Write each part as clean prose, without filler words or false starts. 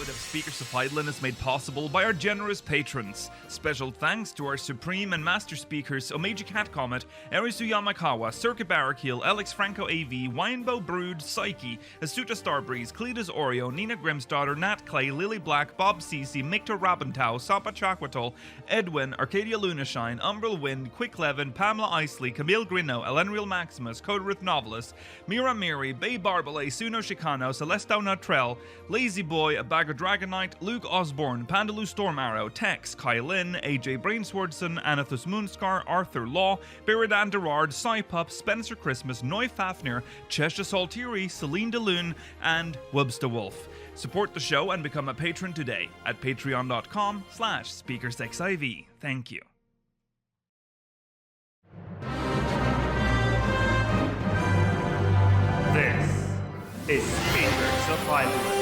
episode of Speakers of Eidolon is made possible by our generous patrons. Special thanks to our Supreme and Master Speakers Omeji Cat Comet, Erisu Yamakawa, Circuit Barrakill, Alex Franco AV, Winebow Brood, Psyche, Asuta Starbreeze, Cletus Oreo, Nina Grimsdaughter, Nat Clay, Lily Black, Bob Cece, Mictor Rabentau, Sapa Chakwatol, Edwin, Arcadia Lunashine, Umbral Wind, Quick Levin, Pamela Isley, Camille Grino, Elenriel Maximus, Coderith Novelist, Mira Miri, Bay Barbale, Suno Chicano, Celestau Natrell, Lazy Boy, A Bag of Dragonite, Luke Osborne, Pandaloo Storm Arrow, Tex, Kylin, AJ Brainswordson, Anathus Moonscar, Arthur Law, Biridan Derard, Psypup, Spencer Christmas, Noy Fafnir, Cheshire Saltiri, Celine DeLune, and Wubsta Wolf. Support the show and become a patron today at patreon.com/speakersxiv. Thank you. This is Speakers of Eidolon.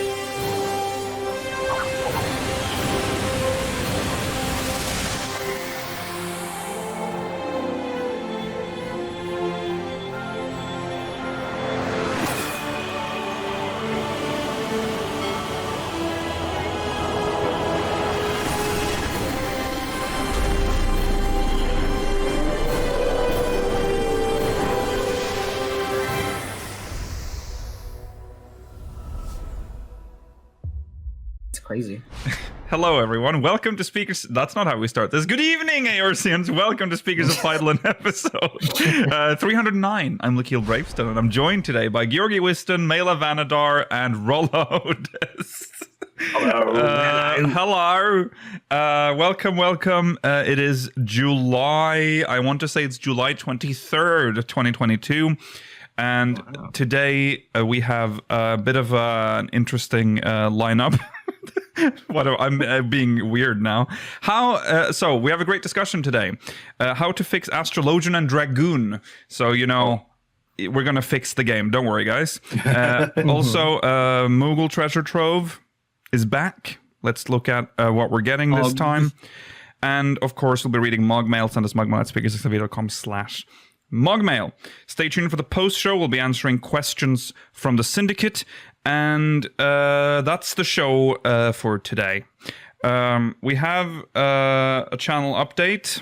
Crazy. Hello, everyone. Welcome to Speakers. That's not how we start this. Good evening, Aorsians. Welcome to Speakers of Eidolon episode 309. I'm Lakil Bravestone, and I'm joined today by Georgi Wiston, Mela Vanadar, and Rollo. Hello. Welcome. It is July. I want to say it's July 23rd, 2022. And today we have a bit of an interesting lineup. I'm being weird now. So we have a great discussion today. How to fix Astrologian and Dragoon. So, we're going to fix the game. Don't worry, guys. Also, Moogle Treasure Trove is back. Let's look at what we're getting this time. And, of course, we'll be reading MogMail. Send us MogMail at speakers.com/MogMail. Stay tuned for the post-show. We'll be answering questions from the Syndicate. And that's the show for today. We have a channel update.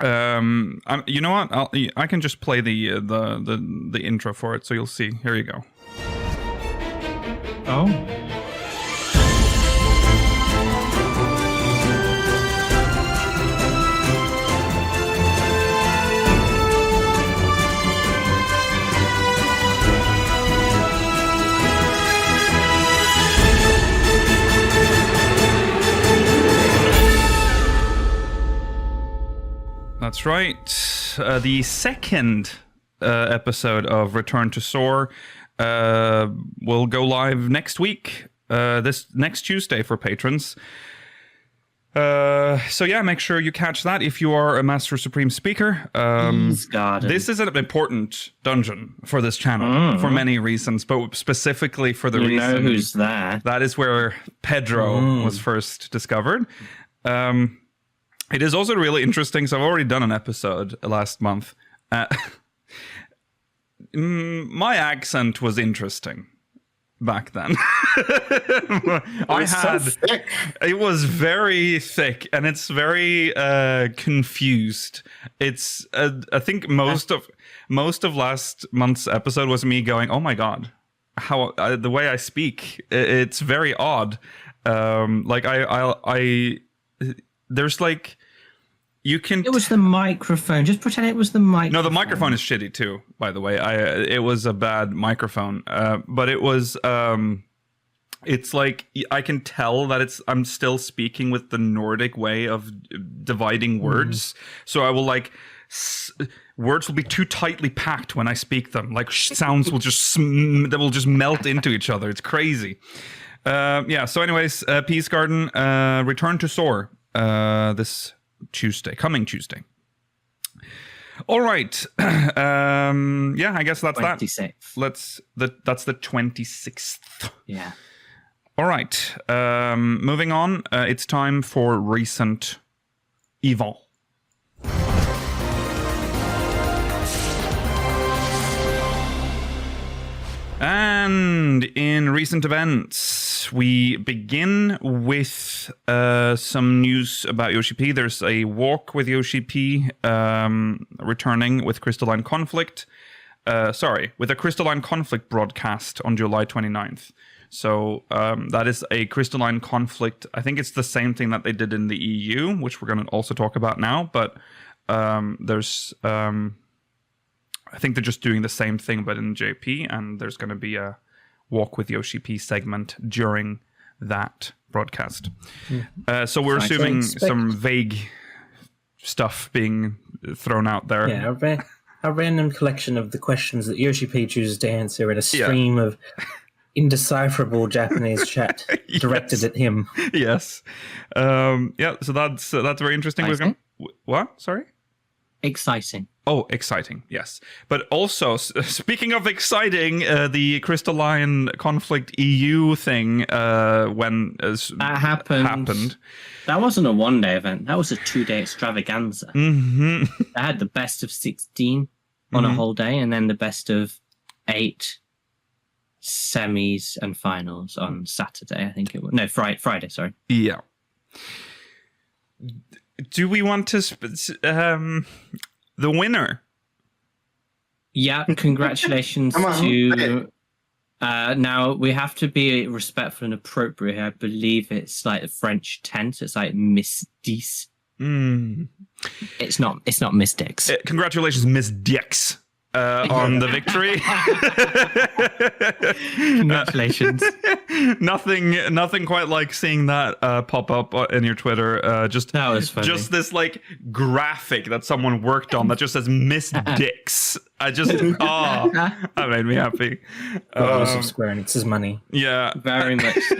You know what? I can just play the intro for it, so you'll see. Here you go. Oh. That's right. The second episode of Return to SoaR will go live next week, this next Tuesday for patrons. So yeah, make sure you catch that if you are a Master Supreme Speaker. This is an important dungeon for this channel for many reasons, but specifically for the reason... You know who's there. That is where Pedro was first discovered. It is also really interesting, so I've already done an episode last month. My accent was interesting back then. It was very thick, and it's very confused. It's I think most of last month's episode was me going, "Oh my god, how the way I speak, it's very odd." There's like, you can... It was the microphone. Just pretend it was the microphone. No, the microphone is shitty too, by the way. It was a bad microphone. But it was... it's like, I can tell that I'm still speaking with the Nordic way of dividing words. So I will like... words will be too tightly packed when I speak them. Like, sounds will just... they will just melt into each other. It's crazy. So anyways, Peace Garden, Return to SoaR. This coming Tuesday. All right. I guess that's 26th. That's the 26th. Yeah. All right. Moving on. It's time for recent event. And in recent events, right, we begin with some news about Yoshi-P. There's a walk with Yoshi-P returning with Crystalline Conflict. With a Crystalline Conflict broadcast on July 29th. So that is a Crystalline Conflict. I think it's the same thing that they did in the EU, which we're going to also talk about now. But there's, I think they're just doing the same thing, but in JP. And there's going to be a walk with Yoshi-P segment during that broadcast. So we're assuming some vague stuff being thrown out there. Yeah, a random collection of the questions that Yoshi-P chooses to answer in a stream of indecipherable Japanese chat directed at him. Yes. So that's very interesting. What? Sorry? Exciting. Oh, exciting. Yes. But also, speaking of exciting, the Crystalline Conflict EU thing when that happened. That wasn't a one-day event. That was a 2-day extravaganza. Mm-hmm. They had the best of 16 on a whole day, and then the best of 8 semis and finals on Saturday. I think it was Friday. Sorry. Yeah. Do we want to the winner? Yeah. Congratulations to. Now we have to be respectful and appropriate here. I believe it's like the French tense. It's like Miss Dix. It's not Miss Dix. Congratulations, Miss Dix, on the victory. Congratulations. Nothing quite like seeing that pop up in your Twitter. That was funny. Just this like graphic that someone worked on that just says Miss Dix. That made me happy. Of Square Enix's money. Yeah, very much so.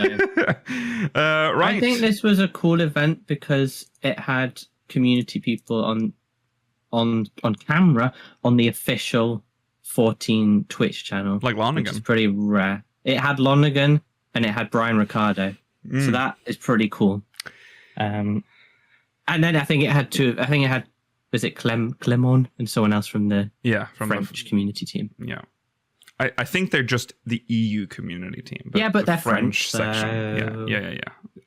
Right. I think this was a cool event because it had community people on camera on the official 14 Twitch channel, like Lonergan. Which is pretty rare. It had Lonergan and it had Brian Ricardo, so that is pretty cool. And then I think it had was it Clemon and someone else from the French community team. Yeah. I think they're just the EU community team. But they're French section. Yeah.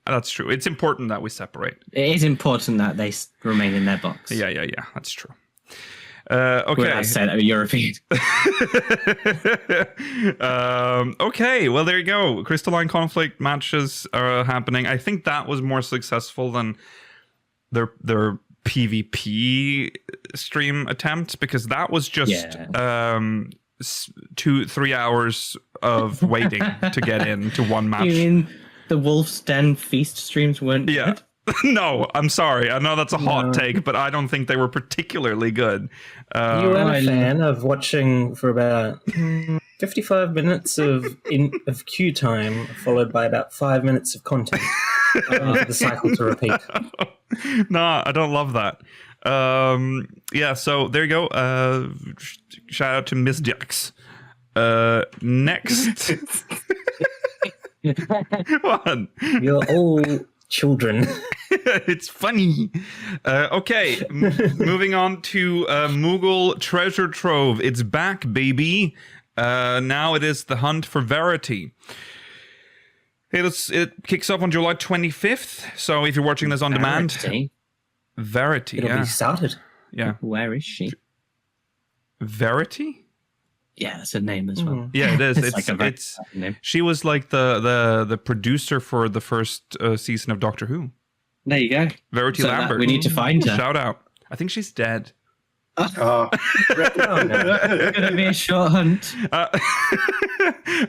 That's true. It's important that we separate. It is important that they remain in their box. Yeah. That's true. Okay. I said European. Okay. Well, there you go. Crystalline Conflict matches are happening. I think that was more successful than their PvP stream attempt, because that was just 2-3 hours of waiting to get into one match. You mean the Wolf's Den Feast streams weren't good? No, I'm sorry. I know that's a hot take, but I don't think they were particularly good. You were a fan of watching for about 55 minutes of queue time, followed by about 5 minutes of content. The cycle to repeat. Nah, I don't love that. So there you go. Shout out to Miss Jax. Next. What? You're all children. It's funny. Okay, moving on to Moogle Treasure Trove. It's back, baby. Now it is the hunt for Verity. It kicks off on July 25th. So if you're watching this on demand, Verity. It'll be started. Yeah. Where is she? Verity? Yeah, that's a name as well. Yeah, it is. It's name. She was like the producer for the first season of Doctor Who. There you go. Verity Lambert. We need to find her. Shout out. I think she's dead. It's gonna be a short hunt.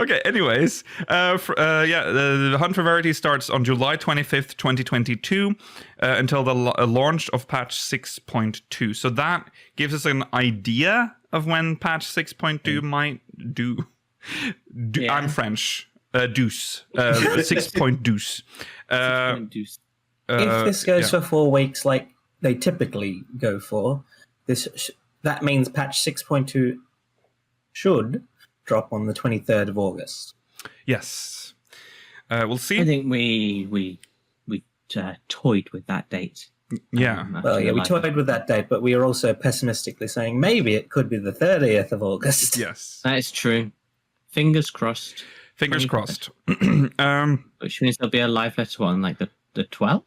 Okay. Anyways, the hunt for Verity starts on July 25th, 2022, until the launch of patch 6.2. So that gives us an idea of when patch 6.2 might do. I'm French. Deuce. 6.2. If this goes for 4 weeks, like they typically go for, that means patch 6.2 should drop on the 23rd of August. Yes. We'll see. I think we toyed with that date. Yeah. We toyed with that date, but we are also pessimistically saying maybe it could be the 30th of August. Yes. That is true. Fingers crossed. Fingers 23rd. crossed. Which means there'll be a live letter on like the 12th.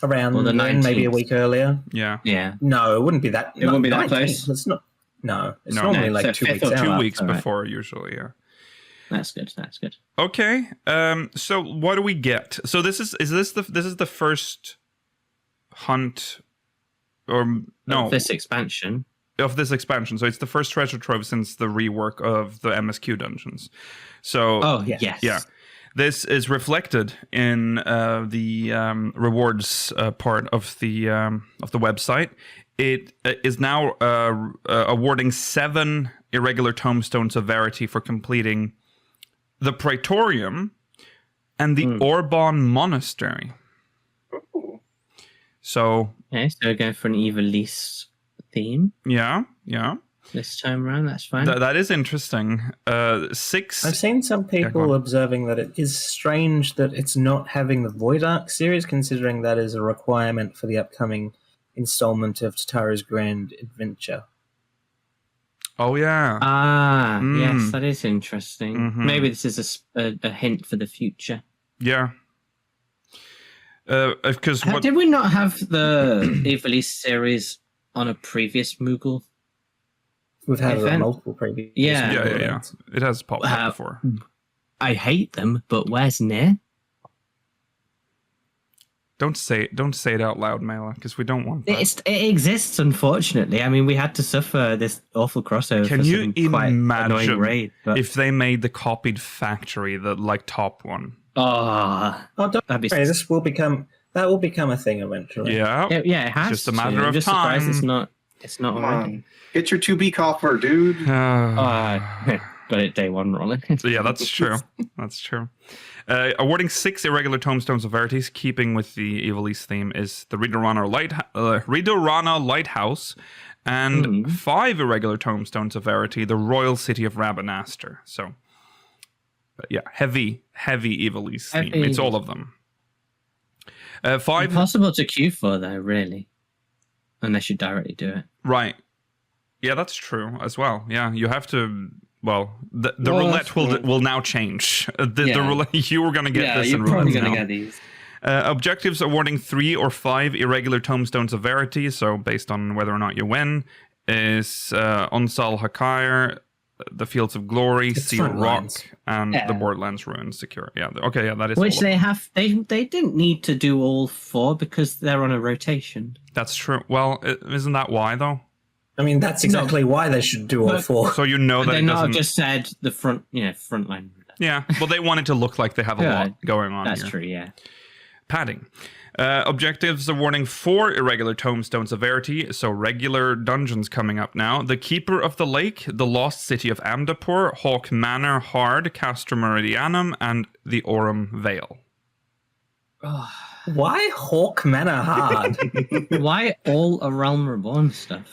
Around Or the then, maybe a 19th. week earlier. Yeah. Yeah. No, it wouldn't be that. It wouldn't be that 19th, close? It's not. No, it's No. normally No, like so 2 fifth weeks or out. 2 All weeks right. before, usually, yeah. That's good. That's good. Okay. So what do we get? So this is the first hunt, or no, This expansion. of this expansion. So it's the first treasure trove since the rework of the MSQ dungeons. So Oh, Yeah. yes. yeah, this is reflected in the rewards part of the website. It is now awarding 7 irregular tomestones of verity for completing the Praetorium and the Orban Monastery. So Okay, so go for an Evilise theme yeah. this time around. That's fine. That is interesting. 6. I've seen some go people on. observing that it is strange that it's not having the Void Arc series, considering that is a requirement for the upcoming installment of Tataru's Grand Adventure. Oh yeah. Yes, that is interesting. Mhm. Maybe this is a hint for the future. Yeah. Because what? Did we not have the Evilise series on a previous Moogle? We've had it on Event? multiple previous. Yeah. Yeah. events. It has popped up before. I hate them, but where's Near? Don't say it out loud, Mela, because we don't want that. It exists, unfortunately. I mean, we had to suffer this awful crossover. Can for you some quite annoying imagine raid, but... if they made the copied factory, the like top one? Oh, Oh, don't that'd be worry, that will become a thing eventually. Yeah. yeah, it has. just a to. matter I'm of just surprised time. It's not Come already. on. Get your 2B coffer, dude. Got it day one rolling. Yeah, that's true. That's true. Awarding 6 irregular tomestones of verities, keeping with the Evilise theme, is the Ridorana Lighthouse, and 5 irregular tomestones of verity, the Royal City of Rabanastre. So, yeah, heavy Evilise theme. Heavy. It's all of them. 5. Impossible to queue for though, really, unless you directly do it. Right. Yeah, that's true as well. Yeah, you have to. Well, the roulette will now change. The roulette, you were going to get this in roulette now. these. Objectives awarding 3 or 5 irregular tomestones of verity, so based on whether or not you win, is Onsal Hakair, the Fields of Glory, It's Seal front Rock, lines. and Yeah. the Borderlands Ruins Secure. Yeah, okay, yeah, that is Which all. they have. They didn't need to do all 4 because they're on a rotation. That's true. Well, isn't that why, though? I mean, that's exactly why they should do all But- 4. So you know that They it not doesn't... have just said the front line. Yeah, well, they want it to look like they have a Yeah, lot going on That's here. true. Yeah. Padding. Objectives awarding 4 irregular tomestones of verity, so regular dungeons coming up now. The Keeper of the Lake, the Lost City of Amdapur, Hawk Manor, Hard, Castra Meridianum, and the Aurum Vale. Why Hawk Manor hard? Why all a Realm Reborn stuff?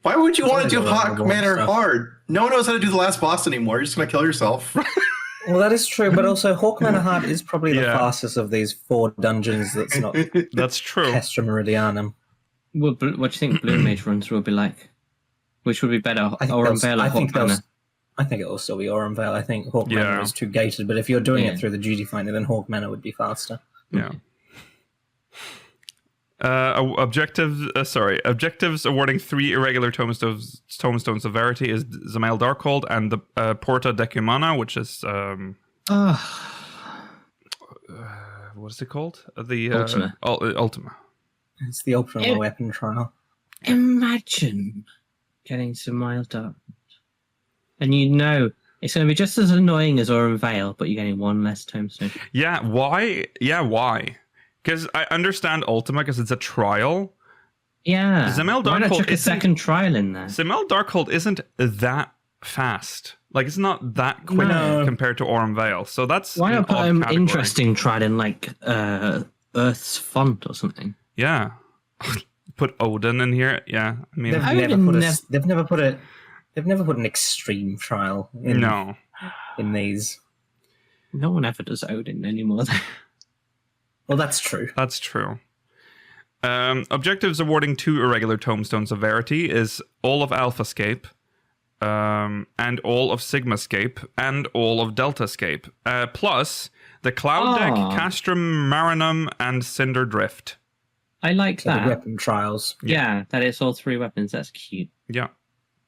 Why would you want to do Totally Hawk removable Manor stuff. hard? No one knows how to do the last boss anymore. You're just going to kill yourself. Well, that is true, but also Hawk Manor hard is probably the Yeah. fastest of these 4 dungeons that's not That's true. Castra Meridianum. What do you think Blue Mage runs will be like? Which would be better, I think Aurum they'll- Vale or I think Hawk they'll- Manor? I think it will still be Aurum Vale. I think Hawk Yeah. Manor is too gated, but if you're doing Yeah. it through the duty finder, then Hawk Manor would be faster. Yeah. Objectives awarding 3 irregular tomestones of verity is Zamail Darkhold and the Porta Decumana, which is what is it called? The Ultima. Ultima. It's the ultimate Yeah. weapon trial. Imagine getting some mild dark, and you know it's going to be just as annoying as Aurum Vale, but you're getting 1 less tombstone. Yeah. Why? Yeah. Why? Because I understand Ultima because it's a trial. Yeah. Zamail Why not Darkhold chuck a isn't- second trial in there? Zamail Darkhold isn't that fast. Like it's not that quick No. compared to Aurum Vale. So that's Why an not put odd an category. interesting trial in like Earth's Font or something? Yeah. Put Odin in here. Yeah. I mean, They've I never would put nev- they've never put an extreme trial in, no. in these. No one ever does Odin anymore. Well, that's true. That's true. Objectives awarding 2 irregular tomestones of verity is all of Alphascape, and all of Sigmascape, and all of Deltascape, plus the Cloud Deck, Castrum Marinum, and Cinder Drift. I like So the that. weapon trials. Yeah, that it's all 3 weapons. That's cute. Yeah.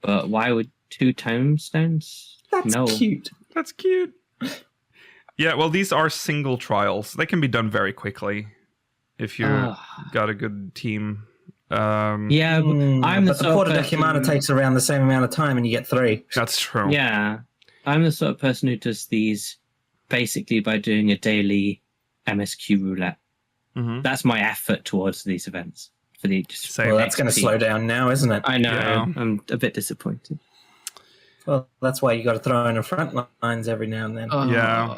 But why would 2 tomestones? That's No. cute. That's cute. Yeah, well, these are single trials. They can be done very quickly if you've got a good team. Yeah, but I'm the But the sort of quarter deck person... Yamana takes around the same amount of time and you get 3. That's true. Yeah, I'm the sort of person who does these basically by doing a daily MSQ roulette. Mm-hmm. That's my effort towards these events. For the just Same. Well, that's going to XP. slow down now, isn't it? I know. Yeah. I'm a bit disappointed. Well, that's why you got to throw in the front lines every now and then. Yeah.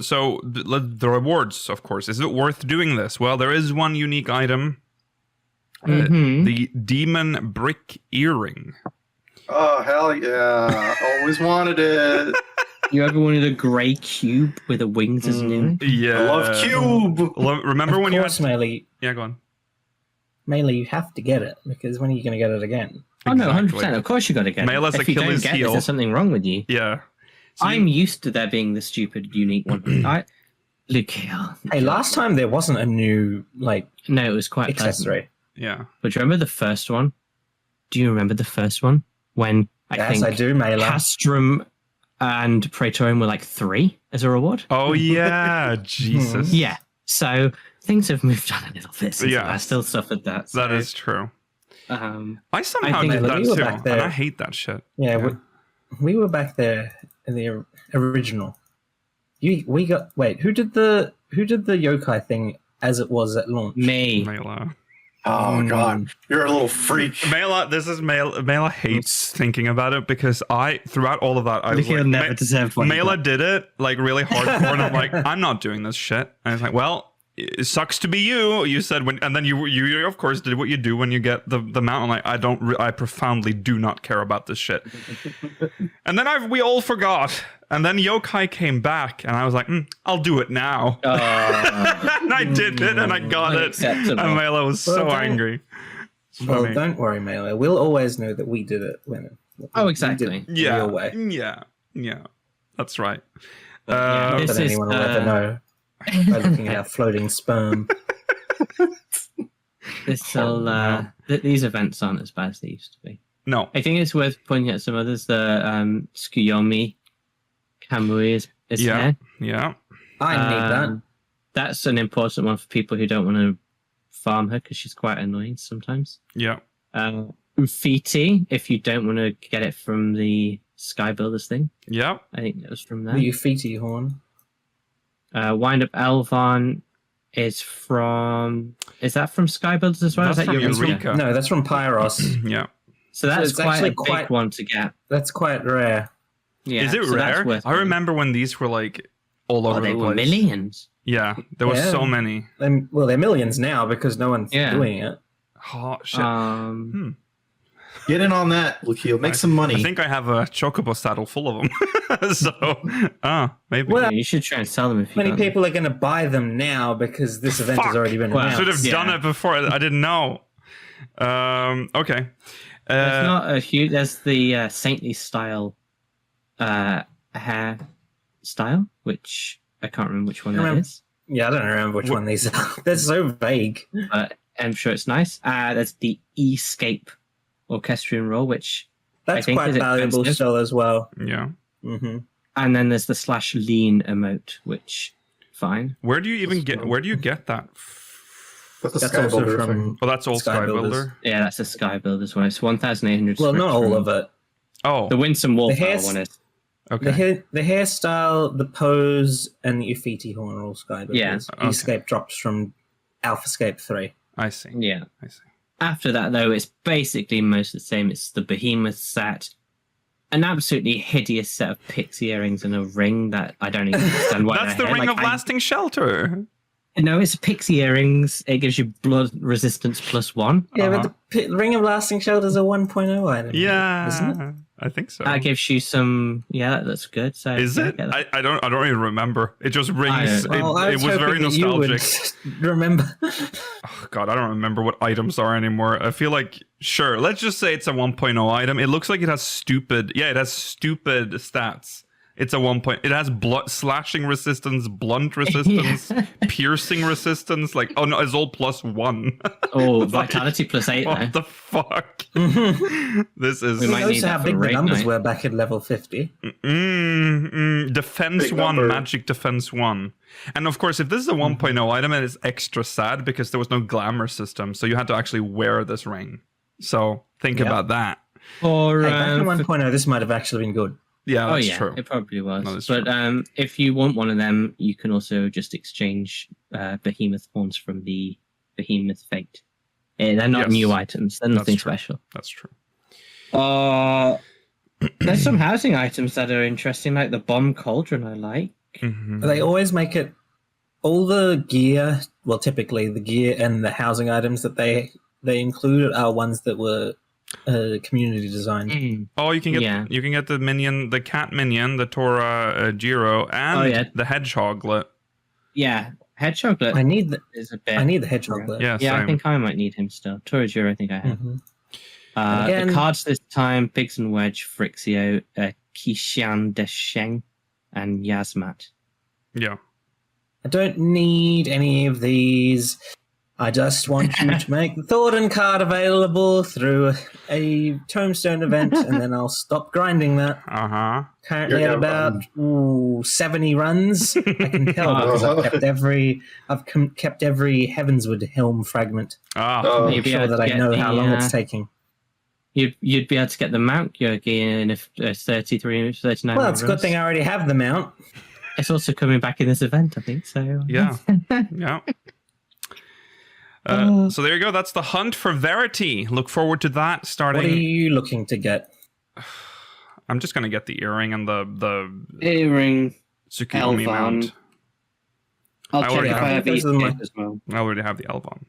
So the rewards, of course. Is it worth doing this? Well, there is one unique item. The Demon Brick Earring. Oh, hell yeah. Always wanted it. You ever wanted a grey cube with a wings as an earring? Yeah. I love Cube. Remember when you had... Melee, Yeah, go on. Melee, you have to get it, because when are you going to get it again? Oh no, Exactly. 100%. Of course you got to get Mail it. us If you don't Achilles get heel. this, there's something wrong with you. Yeah. So I'm used to there being the stupid, unique one. Look here. Hey, last time there wasn't a new, like, No, it was quite pleasant. accessory. Yeah. But do you remember the first one? Do you remember the first one? When Yes, I do, Melee. Castrum and Praetorium were like 3 as a reward? Oh, yeah. Jesus. Yeah. So things have moved on a little bit since Yeah. I still suffered that. So, That is true. I I somehow think did that we were too, back there. and I hate that shit. Yeah, we were back there in the original. We got who did the yokai thing as it was at launch? me. Mela. Oh, God. You're a little freak. Mela, this is Mela. Mela hates thinking about it because throughout all of that, I was He'll like, never deserve what he Mela got. did it like really hardcore, and I'm like, I'm not doing this shit. And I was like, well, it sucks to be you. You said and then you of course did what you do when you get the mount. I'm like, I profoundly do not care about this shit. And then we all forgot. And then yokai came back, and I was like, I'll do it now. And I did it, and I got it. Unacceptable. And Mela was so Well, angry. It's Well, funny. don't worry, Melee. We'll always know that we did it when. Oh, we exactly. did it Yeah, Your way. yeah, that's right. Yeah, Not this that is, anyone will ever know by looking at our floating sperm. These events aren't as bad as they used to be. No, I think it's worth pointing out some others. The Tsukuyomi Kamui is yeah, there. yeah, I need that. That's an important one for people who don't want to farm her because she's quite annoying sometimes. yeah. Ufiti, if you don't want to get it from the Sky Builders thing. Yeah. I think that was from The there. Ufiti horn. Wind Up Elvan is from... Is that from Sky Builders as well? That's Is that from Eureka? Eureka. No, that's from Pyros. Yeah. So that's it's quite actually a big quite- one to get. That's quite rare. Yeah, Is it so that's rare? worth I it. remember when these were like all over Oh, they the were place. millions. Yeah, there were Yeah. so many. Well, they're millions now because no one's Yeah. doing it. Oh shit! Get in on that, Lucio. Make some money. I think I have a chocobo saddle full of them. So, maybe. Well, Yeah, you should try and sell them if you Many got people are going to buy them now because this event has Fuck. already been Well, I announced. should have done Yeah. it before. I didn't know. Okay. There's not a huge. There's the saintly style hair style, which I can't remember which one that Remember- is, Yeah, I don't remember which one these are. They're so vague. but I'm sure it's nice. There's the Escape Orchestrion roll, which That's think quite is valuable expensive. still as well. Yeah. Hmm and then there's the /lean emote, which fine. Where do you even get? Where do you get that? That's a That's Sky also Builder from. thing. Well, that's all Sky Sky Builders. Builder. Yeah, that's a Sky Builders one. It's 1,800. Well, not script all from- of it. Oh, The Winsome Wolf The hair- one is. okay. The hairstyle, the pose, and the Ufiti horn are all Sky Builders. Yeah. Okay. Escape drops from Alphascape 3. I see. Yeah. I see. After that, though, it's basically most the same. It's the Behemoth set, an absolutely hideous set of pixie earrings and a ring that I don't even understand why. That's they're the here. ring Like, of lasting shelter. No, it's pixie earrings. It gives you blood resistance +1. Yeah, Uh-huh. but the Ring of Lasting Shelters are 1.0 item. Isn't it? Yeah, I think so. That gives you some. Yeah, that's good. So Is yeah, it? get that. I don't even remember. It just rings. don't- Well, I It was very hoping that you would nostalgic. remember. Oh God, I don't remember what items are anymore. I feel like, sure, let's just say it's a 1.0 item. It looks like it has stupid stats. It's a 1. It has slashing resistance, blunt resistance, piercing resistance. Like, oh no, it's all +1. Oh, vitality +8. What the fuck? This is. We might need Notice that how for big the raid numbers night. were back at level 50. Defense Big 1, number. magic defense 1. And of course, if this is a 1.0 item, it is extra sad because there was no glamour system. So you had to actually wear this ring. So think about that. Or Hey, back in 1.0, this might have actually been good. Yeah, oh that's yeah, true. it probably was. That is But true. if you want one of them, you can also just exchange behemoth horns from the behemoth fate. They're not Yes. new items. They're nothing true. special. That's true. There's some housing items that are interesting, like the bomb cauldron. I like. Mhm. They always make it all the gear. Well, typically the gear and the housing items that they included are ones that were community designed. Oh, you can get the minion, the cat minion, the Tora Jiro, and the hedgehoglet. Yeah, hedgehoglet. I need the is a bit. hedgehog. Though. Yeah, Yeah, I same. think I might need him still. Torajiro, I think I have. Mhm. The again- cards this time: Pigs and Wedge, Frixio, Kishan Desheng, and Yasmat. Yeah. I don't need any of these. I just want you to make the Thornton card available through a tombstone event, and then I'll stop grinding that. Uh-huh. Currently You're at about 70 runs. I can tell because I've kept every Heavensward helm fragment. Ah. Oh, Maybe Sure I'd that I get know how the, long it's taking. You'd be able to get the mount Yogi in 39 Well, it's a good runs. thing I already have the mount. It's also coming back in this event, I think. So Yeah. Yeah. So there you go. That's the hunt for Verity. Look forward to that What are starting. you looking to get? I'm just gonna get the earring and the earring. Tsukuyomi Elvan. mount. I'll I check already if have I have those are my- Eastgate as well. I already have the Elvan.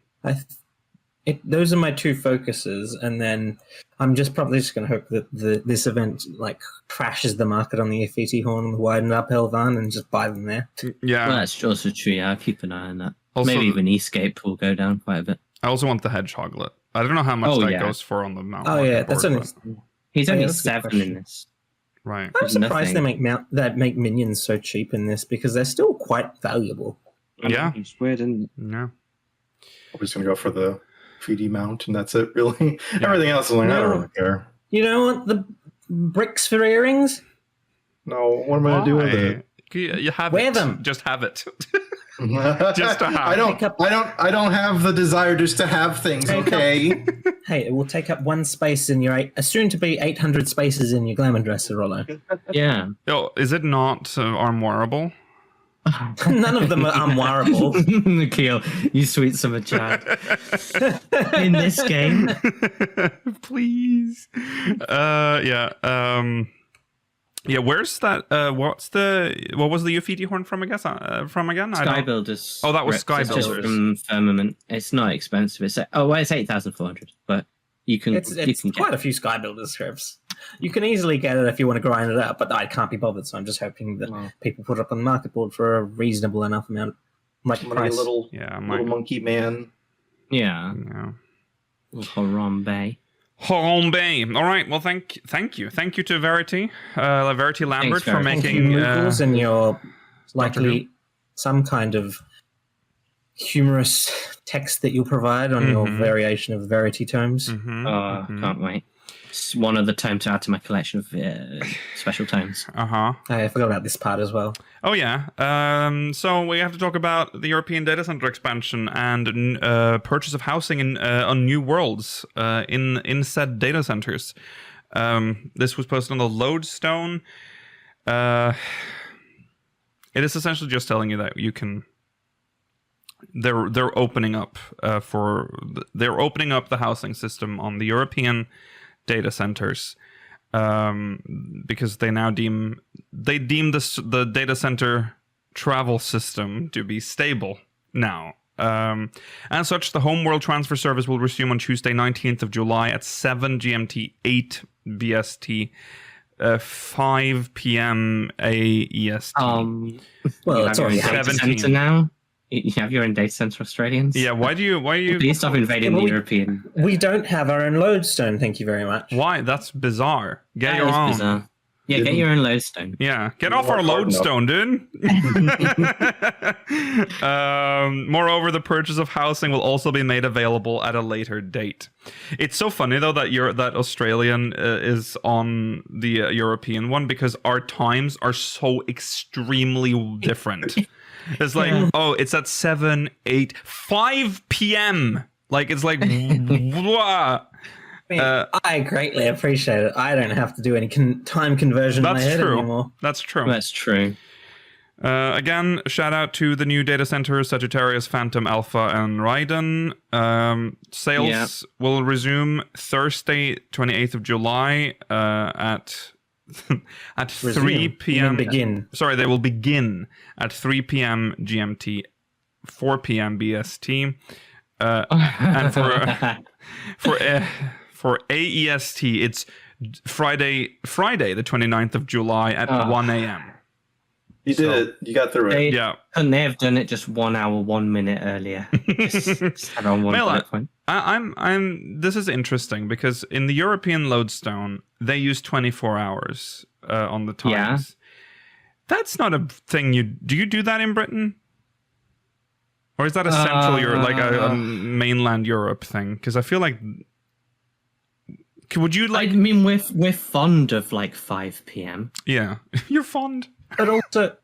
Those are my two focuses, and then I'm probably just going to hope that this event like crashes the market on the FET horn and the widened up Elvan and just buy them there. Yeah. Well, that's also true. Yeah, I'll keep an eye on that. Also- Maybe even Eastgate will go down quite a bit. I also want the hedgehoglet. I don't know how much Oh, that yeah. goes for on the mount. Oh market yeah, that's board, only. but- He's Oh, only yeah, that's a good 7 in question. this. right. I'm There's surprised nothing. they make minions so cheap in this because they're still quite valuable. Yeah. It's weird, isn't it? Yeah. I'm just gonna go for the 3D mount, and that's it. Really, Yeah. everything else is like I No. don't really care. You know what? The bricks for earrings? No, what am I gonna do with it? You have Wear it. them. Just have it. Just to have. I don't. Pick up- I don't have the desire just to have things. Pick up- Okay. Hey, it will take up one space in your soon to be 800 spaces in your glamour dresser, Rollo. Yeah. Oh, is it not armorable? None of them are unwearable. Nikhil, you sweet summer child. In this game. Please. Yeah, where's that what was the Ufiti horn from again? Sky Builders. Oh, that was Rex. Sky It's just Builders. from Firmament. It's not expensive. It's 8,400, but you can It's get quite a few Sky Builders scripts. You can easily get it if you want to grind it out, but I can't be bothered, so I'm just hoping that Wow. people put it up on the market board for a reasonable enough amount, like I'm gonna be price. a little monkey man. Yeah. Harambe. Harambe. All right. Well, thank you to Verity, Verity Lambert, Thanks, for Verity. Thank you, making. Moogles, and your likely Who? some kind of humorous text that you'll provide on your Mhm. variation of Verity tomes. Can't wait. It's one of the tomes to add to my collection of special tomes. I forgot about this part as well. Oh yeah. So we have to talk about the European data center expansion and purchase of housing in on new worlds in said data centers. This was posted on the Lodestone. It is essentially just telling you that you can. They're opening up they're opening up the housing system on the European data centers because they now deem the data center travel system to be stable now. As such, the Homeworld transfer service will resume on Tuesday, 19th of July at 7 GMT, 8 BST, 5 p.m. AEST. Well, it's already Data 17. Center now. You have your own data center, Australians. Yeah, why do you? Please stop invading the European. We don't have our own lodestone, thank you very much. Why? That's bizarre. Get That your is own. bizarre. Yeah, get your own lodestone. Yeah, get off our lodestone, dude. Moreover, the purchase of housing will also be made available at a later date. It's so funny though that that Australian is on the European one, because our times are so extremely different. It's like, oh, it's at 7, 8, 5 p.m. Like, it's like, wow. I greatly appreciate it. I don't have to do any time conversion in my head anymore. That's true. That's true. Again, shout out to the new data centers, Sagittarius, Phantom, Alpha, and Raiden. Sales will resume Thursday, 28th of July at 3 p.m. Begin. Sorry, they will begin at 3 p.m. GMT, 4 p.m. BST. And for AEST, it's Friday, the 29th of July at 1 a.m. You did it. You got through it. Yeah. Couldn't they have done it just 1 hour, 1 minute earlier? just have on one bullet point. This is interesting because in the European lodestone, they use 24 hours on the times. Yeah. That's not a thing do you do that in Britain? Or is that a central Europe, like a mainland Europe thing? Because I feel like, would you like? I mean, we're fond of like 5 p.m. Yeah, you're fond. But also,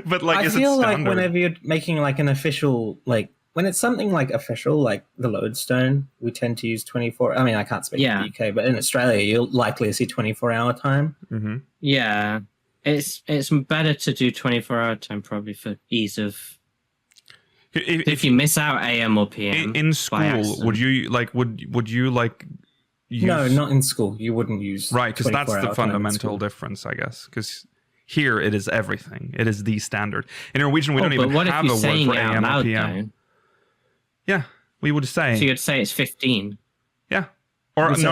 but like, I feel like whenever you're making like an official, like when it's something like official, like the lodestone, we tend to use 24. I mean, I can't speak for the UK, but in Australia, you're likely to see 24-hour time. Mm-hmm. Yeah, it's better to do 24-hour time probably for ease of. If you miss out AM or PM in school, would you like? Would you like? Use... No, not in school. You wouldn't use because that's the fundamental difference, I guess. Because here it is everything. It is the standard. In Norwegian, we don't even have a word for AM or PM. Though? Yeah, we would say. So you'd say it's 15. Yeah. Or no.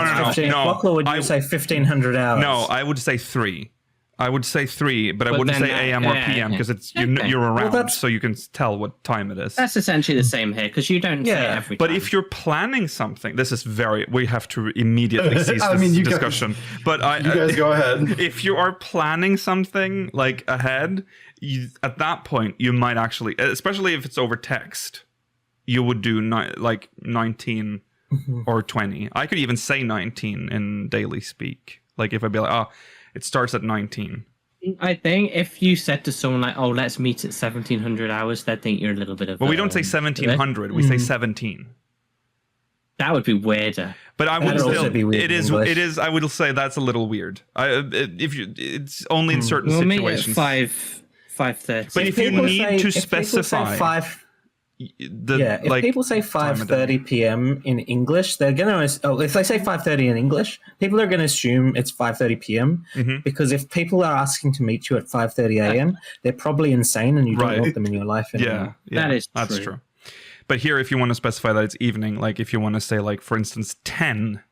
Or would you say 1500 hours? No, I would say 3. I would say 3, but I wouldn't say AM or PM because it's you're around, so you can tell what time it is. That's essentially the same here because you don't say every time. But if you're planning something, this is we have to immediately cease this discussion. But you guys go ahead. If you are planning something like ahead, at that point you might actually, especially if it's over text, you would do like 19 or 20. I could even say 19 in daily speak. Like if I'd be like, it starts at 19. I think if you said to someone like, "Oh, let's meet at 1700 hours," they'd think you're a little bit of. Well, we don't say 1700. We say 17. That would be weirder. But I would still. Be weird it is. I would say that's a little weird. It's only in certain situations. Meet at 5:30. But if you need to specify. If people say 5:30 p.m. in English, they're gonna. If they say 5:30 in English, people are gonna assume it's 5:30 p.m. Because if people are asking to meet you at 5:30 a.m., they're probably insane, and you don't want them in your life anymore. Yeah, that's true. But here, if you want to specify that it's evening, like if you want to say, like for instance, 10,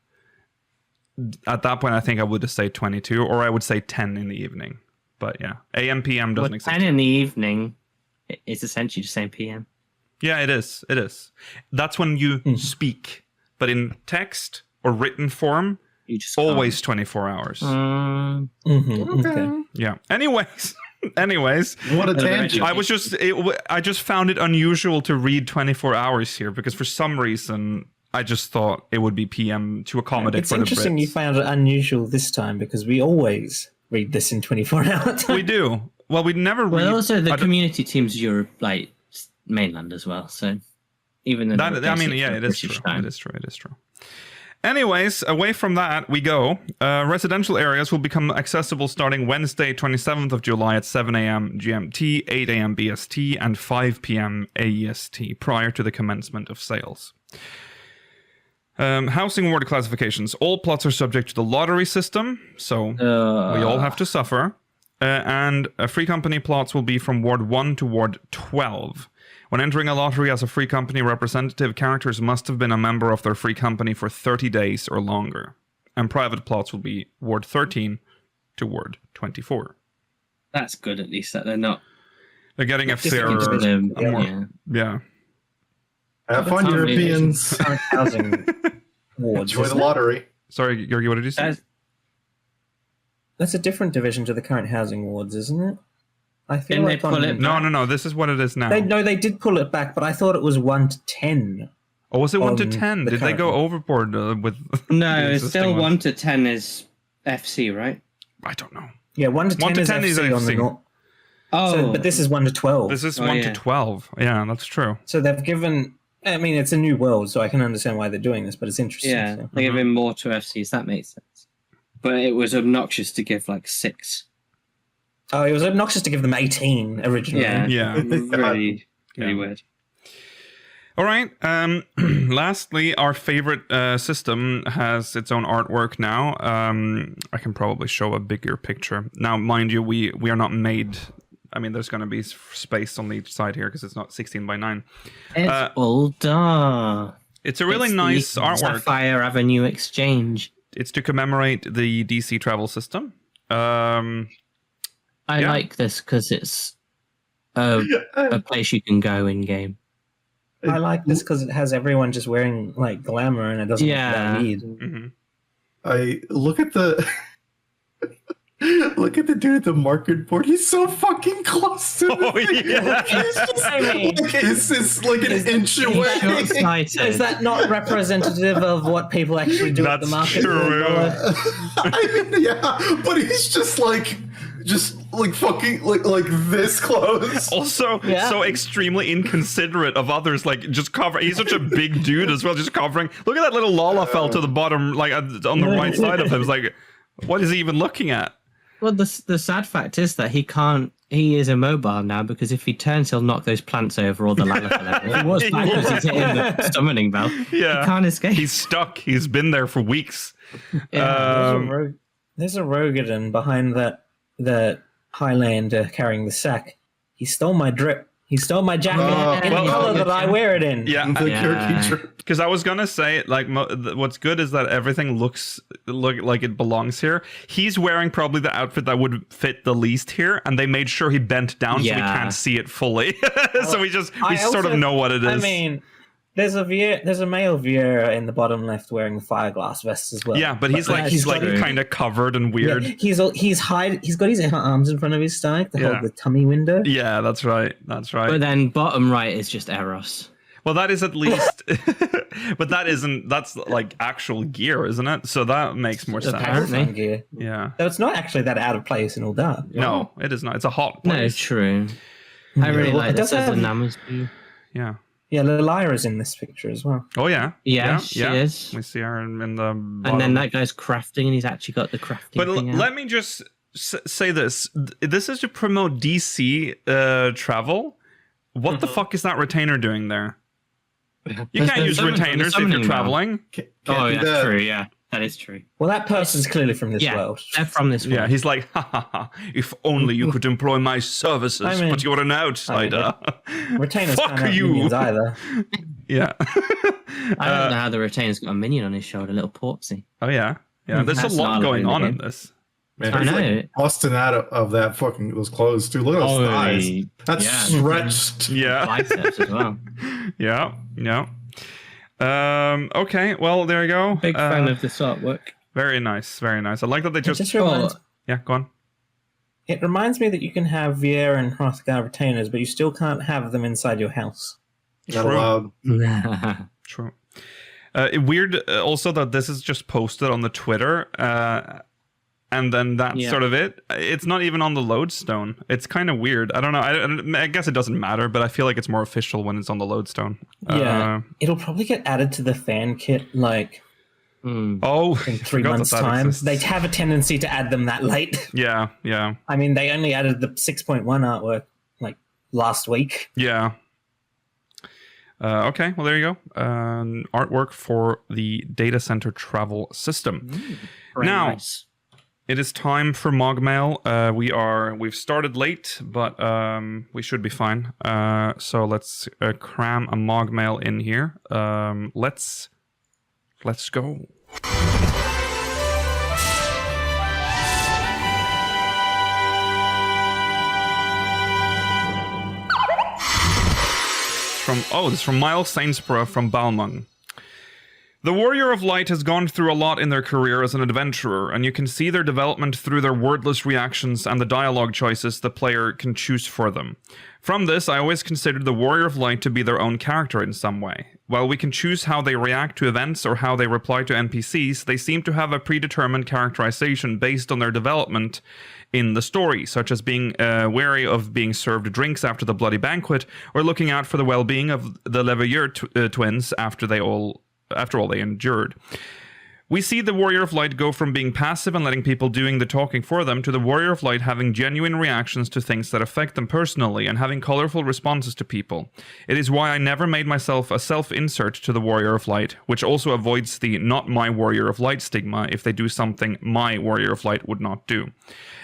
at that point, I think I would just say 22, or I would say 10 in the evening. But yeah, AM PM doesn't exist. 10 in the eevening is essentially just saying PM. Yeah, it is. It is. That's when you speak. But in text or written form, you just always 24 hours. Okay. Yeah. Anyways. What a tangent. I just found it unusual to read 24 hours here because for some reason I just thought it would be PM to accommodate for the Brits. It's interesting you found it unusual this time because we always read this in 24-hour time. We do. Well, we never read... Well, also the community teams Europe, like... mainland as well, so even though it is true. It is true. Anyways, away from that we go. Residential areas will become accessible starting Wednesday 27th of July at 7 a.m. GMT, 8 a.m. BST, and 5 p.m. AEST prior to the commencement of sales. Housing award classifications. All plots are subject to the lottery system, so we all have to suffer. And free company plots will be from Ward 1 to Ward 12. When entering a lottery as a free company representative, characters must have been a member of their free company for 30 days or longer. And private plots will be Ward 13 to Ward 24. That's good, at least, that they're not... They're getting a Just fairer. Yeah. Have fun, Europeans. Current housing wards. Enjoy the lottery. Sorry, Georgi, what did you say? That's a different division to the current housing wards, isn't it? I feel Didn't like they pull it No. This is what it is now. They did pull it back, but I thought it was 1 to 10. Oh, was it 1 to 10? Did they go overboard with? No, it's still 1 to 10 is FC, right? I don't know. Yeah, 1 to 10 is 10 FC, is on the FC. north. Oh, So, but this is 1 to 12. This is 1 to 12. Yeah, that's true. So they've given. I mean, it's a new world, so I can understand why they're doing this, but it's interesting. yeah, So. they're giving more to FCs. That makes sense. But it was obnoxious to give like 6. Oh, it was obnoxious to give them 18 originally. Yeah. really weird. All right. Lastly, our favorite system has its own artwork now. I can probably show a bigger picture. Now, mind you, we are not made. I mean, there's going to be space on each side here because it's not 16 by 9. It's older. It's a really nice artwork. Sapphire Avenue Exchange. It's to commemorate the DC travel system. I like this because it's a place you can go in game. I like this because it has everyone just wearing like glamour and it doesn't look that weird. Mm-hmm. I look at the look at the dude at the market board. He's so fucking close to the thing. Yeah. He's just, it's like an inch away. Is that not representative of what people actually do at the market? True. I mean, yeah, but he's just like fucking like this close. Also, so extremely inconsiderate of others. Like just cover. He's such a big dude as well. Just covering. Look at that little Lalafell to the bottom, like on the right side of him. It's like, what is he even looking at? Well, the sad fact is that he can't. He is immobile now because if he turns, he'll knock those plants over or the Lalafell. If he was backwards, he's hitting the summoning bell. Yeah, he can't escape. He's stuck. He's been there for weeks. Yeah. There's a Rogadon behind the Highlander carrying the sack. He stole my drip. He stole my jacket in the color that I wear it in. Yeah, because I was gonna say, like, what's good is that everything looks like it belongs here. He's wearing probably the outfit that would fit the least here, and they made sure he bent down so we can't see it fully. So we sort of know what it is. I mean, there's a male Vieira in the bottom left wearing the Fireglass vest as well. Yeah, but he's kind of covered and weird. Yeah, he's got his arms in front of his stomach to hold the tummy window. Yeah, that's right. But then bottom right is just Eros. Well, that is at least, but that's like actual gear, isn't it? So that makes more sense. Apparently. Gear. Yeah. So it's not actually that out of place in all that. No, it is not. It's a hot place. No, it's true. I really like this as a Namas view. Yeah. Yeah, Lyra's in this picture as well. Oh, yeah. Yeah, she is. We see her in the bottom. And then that guy's crafting, and he's actually got the crafting thing out. Let me just say this. This is to promote DC travel. What the fuck is that retainer doing there? You can't use retainers if you're traveling. That's true, yeah. That is true. Well, that person's clearly from this world. They're from this world. Yeah, he's like, ha ha ha, if only you could employ my services, but you're an outsider. Retainers Fuck can't have you. minions either. Yeah. I don't know how the retainer's got a minion on his shoulder, a little portsy. Oh, yeah. Yeah, there's a lot going on in this. Man, I know. like busting out of that fucking those clothes too. Look at those thighs. That's stretched. Yeah. Biceps as well. Yeah. Okay, well, there you go. Big fan of this artwork. Very nice, very nice. I like that they just yeah, go on. It reminds me that you can have Vieira and Hrothgar retainers, but you still can't have them inside your house. Not allowed. True. Weird also that this is just posted on the Twitter, and then that's sort of it. It's not even on the lodestone. It's kind of weird. I don't know. I guess it doesn't matter, but I feel like it's more official when it's on the lodestone. Yeah, it'll probably get added to the fan kit in 3 months' time. Exists. They have a tendency to add them that late. Yeah. I mean, they only added the 6.1 artwork like last week. Yeah. Okay, well, there you go. Artwork for the Datacenter travel system. Now, nice. It is time for MogMail. We've started late, but we should be fine. So let's cram a MogMail in here. Let's go. this is from Miles Sainsborough from Balmung. The Warrior of Light has gone through a lot in their career as an adventurer, and you can see their development through their wordless reactions and the dialogue choices the player can choose for them. From this, I always considered the Warrior of Light to be their own character in some way. While we can choose how they react to events or how they reply to NPCs, they seem to have a predetermined characterization based on their development in the story, such as being wary of being served drinks after the bloody banquet, or looking out for the well-being of the Leveilleur twins after all they endured. We see the Warrior of Light go from being passive and letting people doing the talking for them to the Warrior of Light having genuine reactions to things that affect them personally and having colorful responses to people. It is why I never made myself a self-insert to the Warrior of Light, which also avoids the not my Warrior of Light stigma if they do something my Warrior of Light would not do.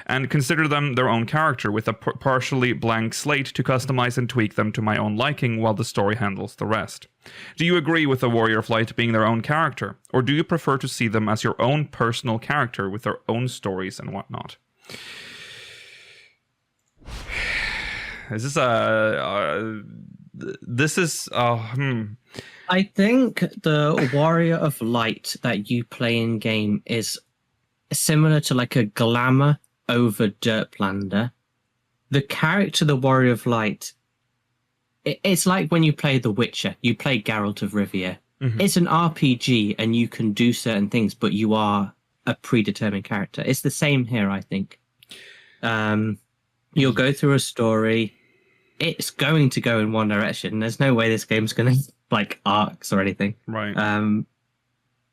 And consider them their own character with a partially blank slate to customize and tweak them to my own liking while the story handles the rest. Do you agree with the Warrior of Light being their own character, or do you prefer to see them as your own personal character with their own stories and whatnot? Is this I think the Warrior of Light that you play in game is similar to like a glamour over Derplander. The character, the Warrior of Light, it's like when you play The Witcher, you play Geralt of Rivia. Mm-hmm. It's an RPG and you can do certain things, but you are a predetermined character. It's the same here, I think. You'll go through a story. It's going to go in one direction. There's no way this game's going to like arcs or anything. Right. And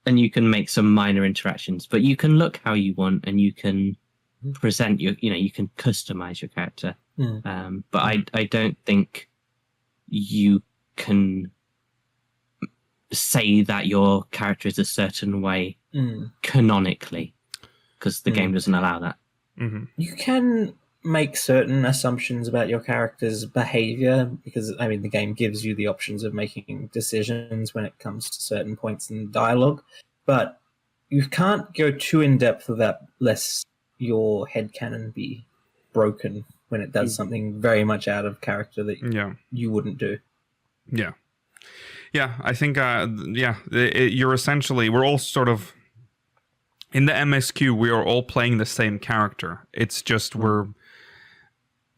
you can make some minor interactions, but you can look how you want and you can present you can customize your character. But I don't think you can say that your character is a certain way canonically, because the game doesn't allow that. Mm-hmm. You can make certain assumptions about your character's behavior, because I mean the game gives you the options of making decisions when it comes to certain points in dialogue, but you can't go too in depth with that lest your headcanon be broken when it does something very much out of character that you wouldn't do. Yeah, I think you're essentially, we're all sort of in the MSQ, we are all playing the same character. It's just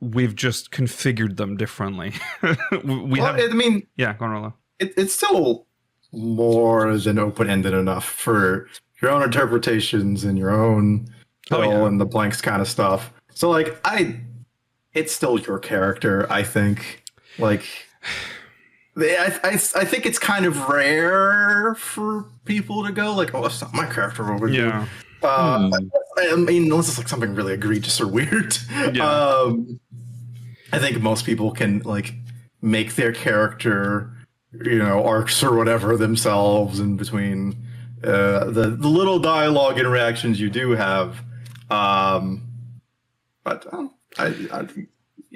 we've just configured them differently. Go on, Rollo. It's still more than open-ended enough for your own interpretations and your own and the blanks kind of stuff. So, like, it's still your character, I think. Like, I think it's kind of rare for people to go, like, oh, that's not my character over here. I mean, unless it's like something really egregious or weird. I think most people can like make their character, arcs or whatever themselves in between the little dialogue interactions you do have. But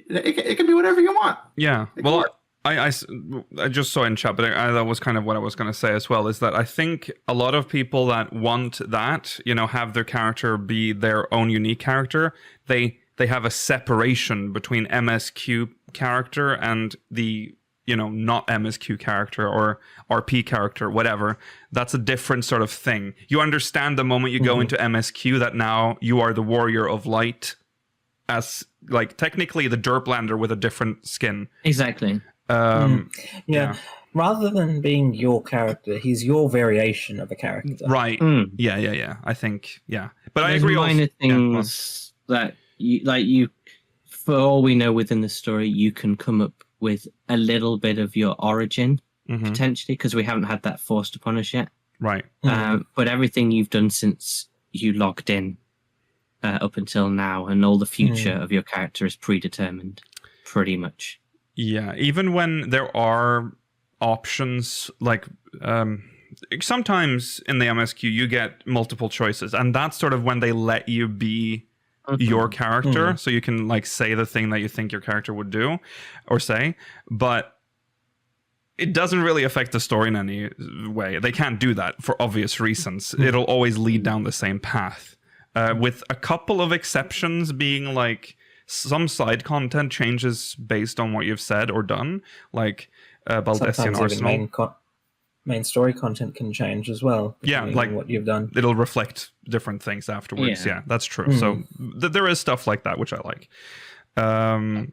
it can be whatever you want. Yeah. Well, I just saw in chat, but that was kind of what I was going to say as well, is that I think a lot of people that want that, have their character be their own unique character, they have a separation between MSQ character and the, not MSQ character or RP character, whatever. That's a different sort of thing. You understand the moment you go into MSQ that now you are the Warrior of Light as, like, technically the Derplander with a different skin. Exactly. Rather than being your character, he's your variation of a character. Right. Yeah. I think, But there's I agree. Minor things that you, for all we know within the story, you can come up with a little bit of your origin potentially, because we haven't had that forced upon us yet. Right. But everything you've done since you logged in up until now, and all the future of your character is predetermined, pretty much. Yeah, even when there are options, like sometimes in the MSQ you get multiple choices, and that's sort of when they let you be your character, so you can like say the thing that you think your character would do or say, but it doesn't really affect the story in any way. They can't do that for obvious reasons. It'll always lead down the same path, with a couple of exceptions being like some side content changes based on what you've said or done, like Baldesion Arsenal. Main story content can change as well. Yeah, like what you've done. It'll reflect different things afterwards. Yeah, that's true. So there is stuff like that, which I like. I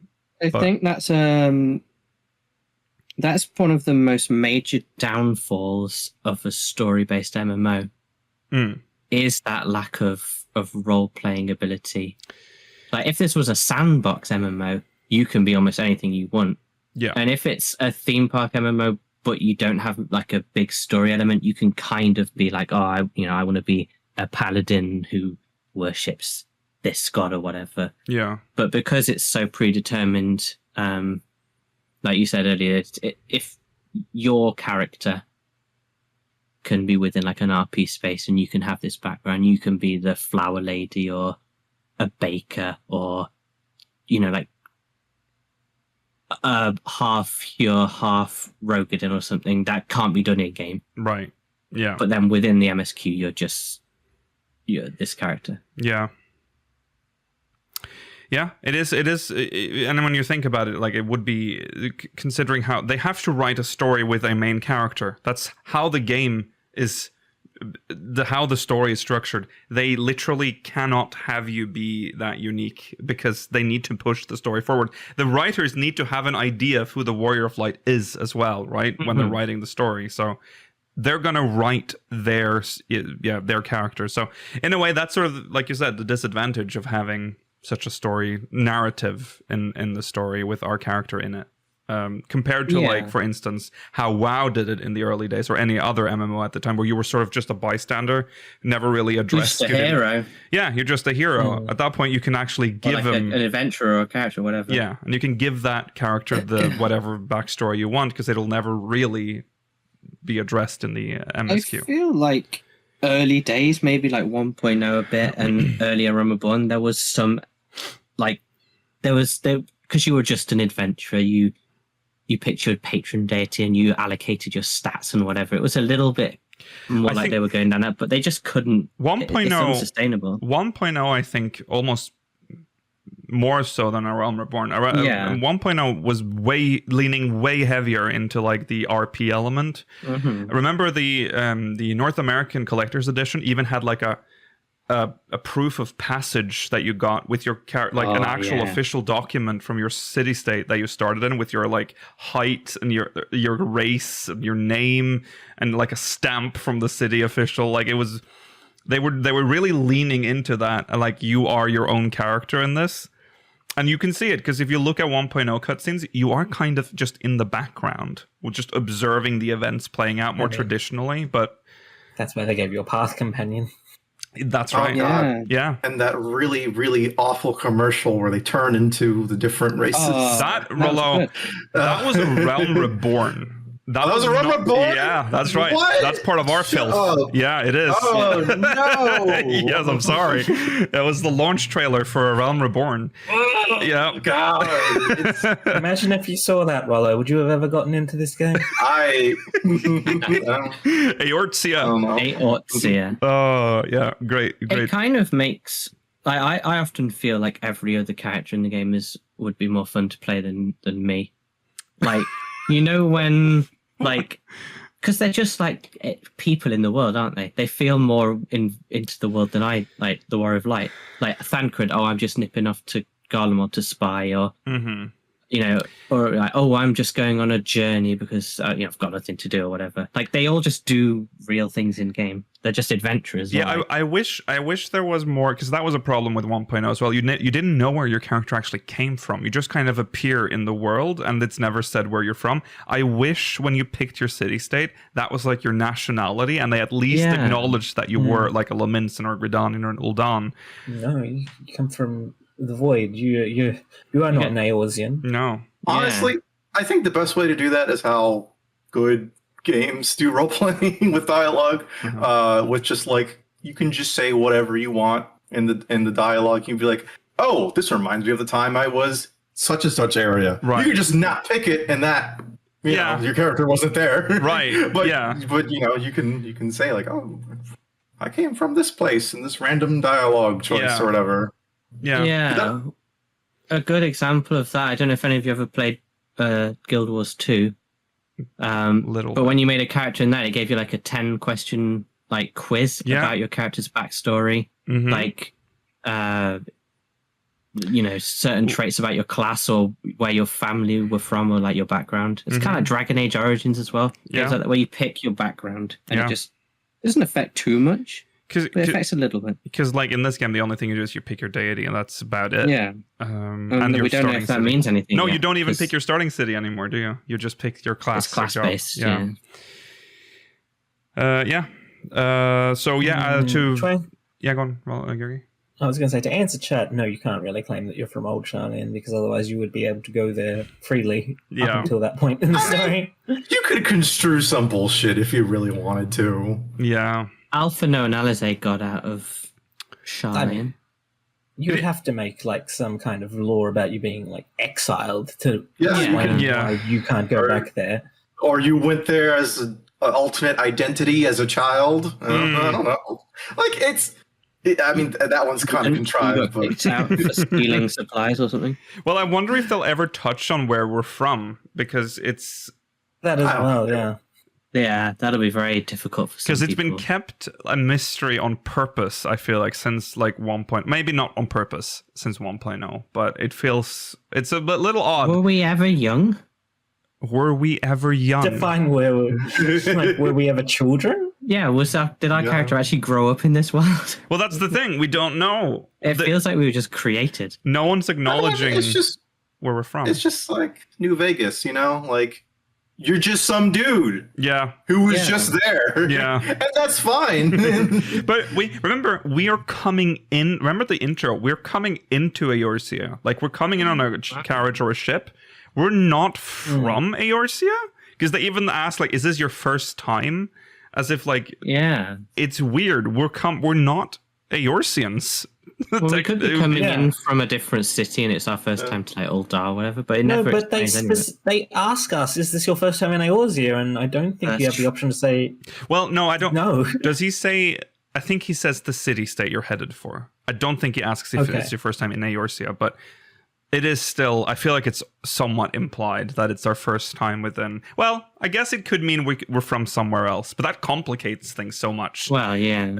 think that's one of the most major downfalls of a story-based MMO. Is that lack of role-playing ability. Like, if this was a sandbox MMO, you can be almost anything you want. Yeah. And if it's a theme park MMO, but you don't have like a big story element, you can kind of be like, I want to be a paladin who worships this god or whatever. Yeah. But because it's so predetermined, like you said earlier, if your character can be within like an RP space and you can have this background, you can be the flower lady or a baker or, like half Hyur, half Rogadin or something, that can't be done in game. Right. Yeah. But then within the MSQ, you're this character. Yeah. Yeah, it is. And when you think about it, like, it would be, considering how they have to write a story with a main character. That's how the game is, how the story is structured. They literally cannot have you be that unique because they need to push the story forward. The writers need to have an idea of who the Warrior of Light is as well, right? When they're writing the story. So they're going to write their character. So in a way, that's sort of, like you said, the disadvantage of having such a story narrative in the story with our character in it. Compared to, like, for instance, how WoW did it in the early days, or any other MMO at the time, where you were sort of just a bystander, never really addressed. Just a hero. Yeah, you're just a hero. At that point, you can actually give him an adventurer or a character, or whatever. Yeah, and you can give that character the whatever backstory you want, because it'll never really be addressed in the MSQ. I feel like early days, maybe like 1.0 a bit, and earlier on Reborn, there was some, like, because you were just an adventurer, you picked your patron deity and you allocated your stats and whatever. It was a little bit more like they were going down that, but they just couldn't. 1.0, it's unsustainable. 1.0, I think, almost more so than A Realm Reborn. 1.0 was leaning way heavier into, like, the RP element. Remember the North American Collector's Edition even had like a proof of passage that you got with your character, like an actual official document from your city state that you started in, with your, like, height and your race and your name, and like a stamp from the city official. Like, it was, they were really leaning into that, like, you are your own character in this. And you can see it, because if you look at 1.0 cutscenes, you are kind of just in the background, just observing the events playing out more traditionally. But that's why they gave you a path companion. That's right. Yeah. And that really, really awful commercial where they turn into the different races. That was A Realm Reborn. That was a Realm Reborn? Yeah, that's right. What? That's part of our filth. Yeah, it is. Oh, no. Yes, I'm sorry. It was the launch trailer for A Realm Reborn. Yeah. God. Imagine if you saw that, Rollo. Would you have ever gotten into this game? Eortzia. Oh, yeah. Great. It kind of makes... I often feel like every other character in the game would be more fun to play than me. Like, when... Like, because they're just like people in the world, aren't they? They feel more into the world than I, like the Warrior of Light. Like Thancred, I'm just nipping off to Garlemald to spy, or or like, I'm just going on a journey because I've got nothing to do or whatever. Like, they all just do real things in game. They're just adventurers. Yeah, I wish there was more, because that was a problem with 1.0 as well. You didn't know where your character actually came from. You just kind of appear in the world, and it's never said where you're from. I wish when you picked your city state, that was like your nationality, and they at least acknowledged that you were like a Lominsan or Gridanian or an Ul'dan. No, you come from the Void. You are not an Eorzean. No. Honestly, I think the best way to do that is how good games do role playing with dialogue, with just like, you can just say whatever you want in the dialogue. You can be like, oh, this reminds me of the time I was such and such area. Right. You can just not pick it, and that you know, your character wasn't there. Right. but you can say like, oh, I came from this place in this random dialogue choice or whatever. Yeah. a good example of that. I don't know if any of you ever played Guild Wars 2. But when you made a character in that, it gave you like a 10-question like quiz about your character's backstory, like certain traits about your class or where your family were from or like your background. It's kind of like Dragon Age Origins as well. It's like where you pick your background and it just doesn't affect too much. But it affects a little bit. Because like in this game, the only thing you do is you pick your deity and that's about it. Yeah. And we don't know if that means anything. No, you don't even pick your starting city anymore, do you? You just pick your class. It's class-based, So yeah, go on, Georgi. I was going to say, to answer chat, no, you can't really claim that you're from Old Sharlayan because otherwise you would be able to go there freely up until that point in the story. You could construe some bullshit if you really wanted to. Yeah. Alpha No and Alizé got out of Sharlayan. You would have to make like some kind of law about you being like exiled to explain why you can't go back there. Or you went there as an alternate identity as a child. I don't know. Like that one's kind of contrived. But kicked out for stealing supplies or something. Well, I wonder if they'll ever touch on where we're from because it's that as well. Yeah. Yeah, that'll be very difficult for some because it's people. been kept a mystery on purpose. I feel like since like 1. Maybe not on purpose since 1.0, but it's a little odd. Were we ever young? Were we ever young? Define were we ever children? Yeah, did our character actually grow up in this world? Well, that's the thing. We don't know. It feels like we were just created. No one's acknowledging where we're from. It's just like New Vegas, like. You're just some dude. Yeah. Who was just there. Yeah. And that's fine. But we are coming in. Remember the intro? We're coming into Eorzea. Like, we're coming in on a carriage or a ship. We're not from Eorzea. Because they even ask, like, is this your first time? As if, like, it's weird. We're not Eorzeans. Well, we could be coming in from a different city and it's our first time to like Uldar or whatever, but they ask us, is this your first time in Eorzea? And I don't think you have the option to say... Well, no, I don't... No. Does he say... I think he says the city-state you're headed for. I don't think he asks if it's your first time in Eorzea, but it is still... I feel like it's somewhat implied that it's our first time within... Well, I guess it could mean we're from somewhere else, but that complicates things so much. Well, yeah.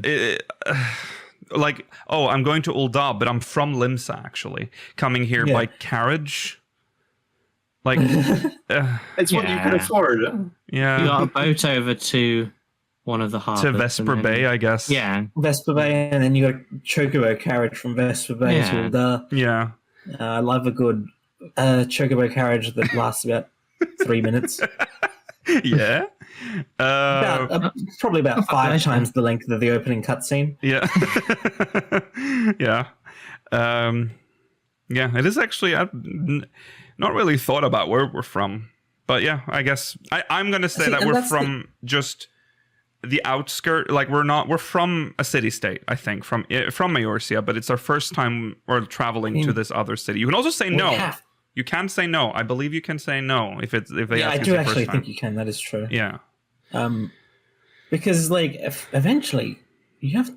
Like, I'm going to Uldar, but I'm from Limsa, actually. Coming here by carriage. Like, it's what you can afford. Yeah. You got a boat over to one of the harbors. To Vesper Bay, I guess. Yeah. Vesper Bay, and then you got a Chocobo carriage from Vesper Bay to Uldar. Yeah. I love a good Chocobo carriage that lasts about 3 minutes. Yeah. Probably about 5 times the length of the opening cutscene. Yeah. Yeah, it is actually... I've not really thought about where we're from. But yeah, I guess I'm going to say that we're from just the outskirt. Like, we're from a city-state, I think, from Eorzea, but it's our first time we're traveling to this other city. You can also say no. You can say no. I believe you can say no if they ask I do actually think you can. That is true. Yeah. Because like eventually you have,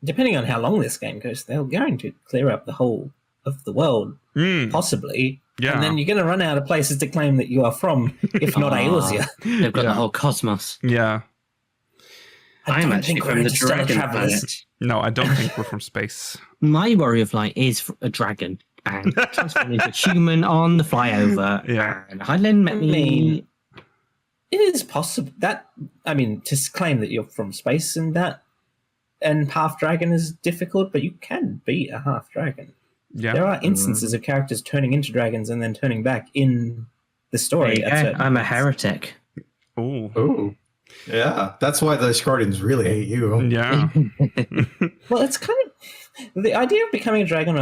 depending on how long this game goes, they're going to clear up the whole of the world, possibly. Yeah. And then you're going to run out of places to claim that you are from, if not Eorzea. They've got the whole cosmos. Yeah. I'm actually from the dragon planet. No, I don't think we're from space. My Warrior of Light is a dragon. And transformed into a human on the flyover. Yeah. And Highland met me. It is possible that, to claim that you're from space and half dragon is difficult, but you can be a half dragon. Yeah. There are instances of characters turning into dragons and then turning back in the story. I'm a heretic. Ooh. Yeah. That's why the Asgardians really hate you. Yeah. Well, it's kind of... The idea of becoming a dragon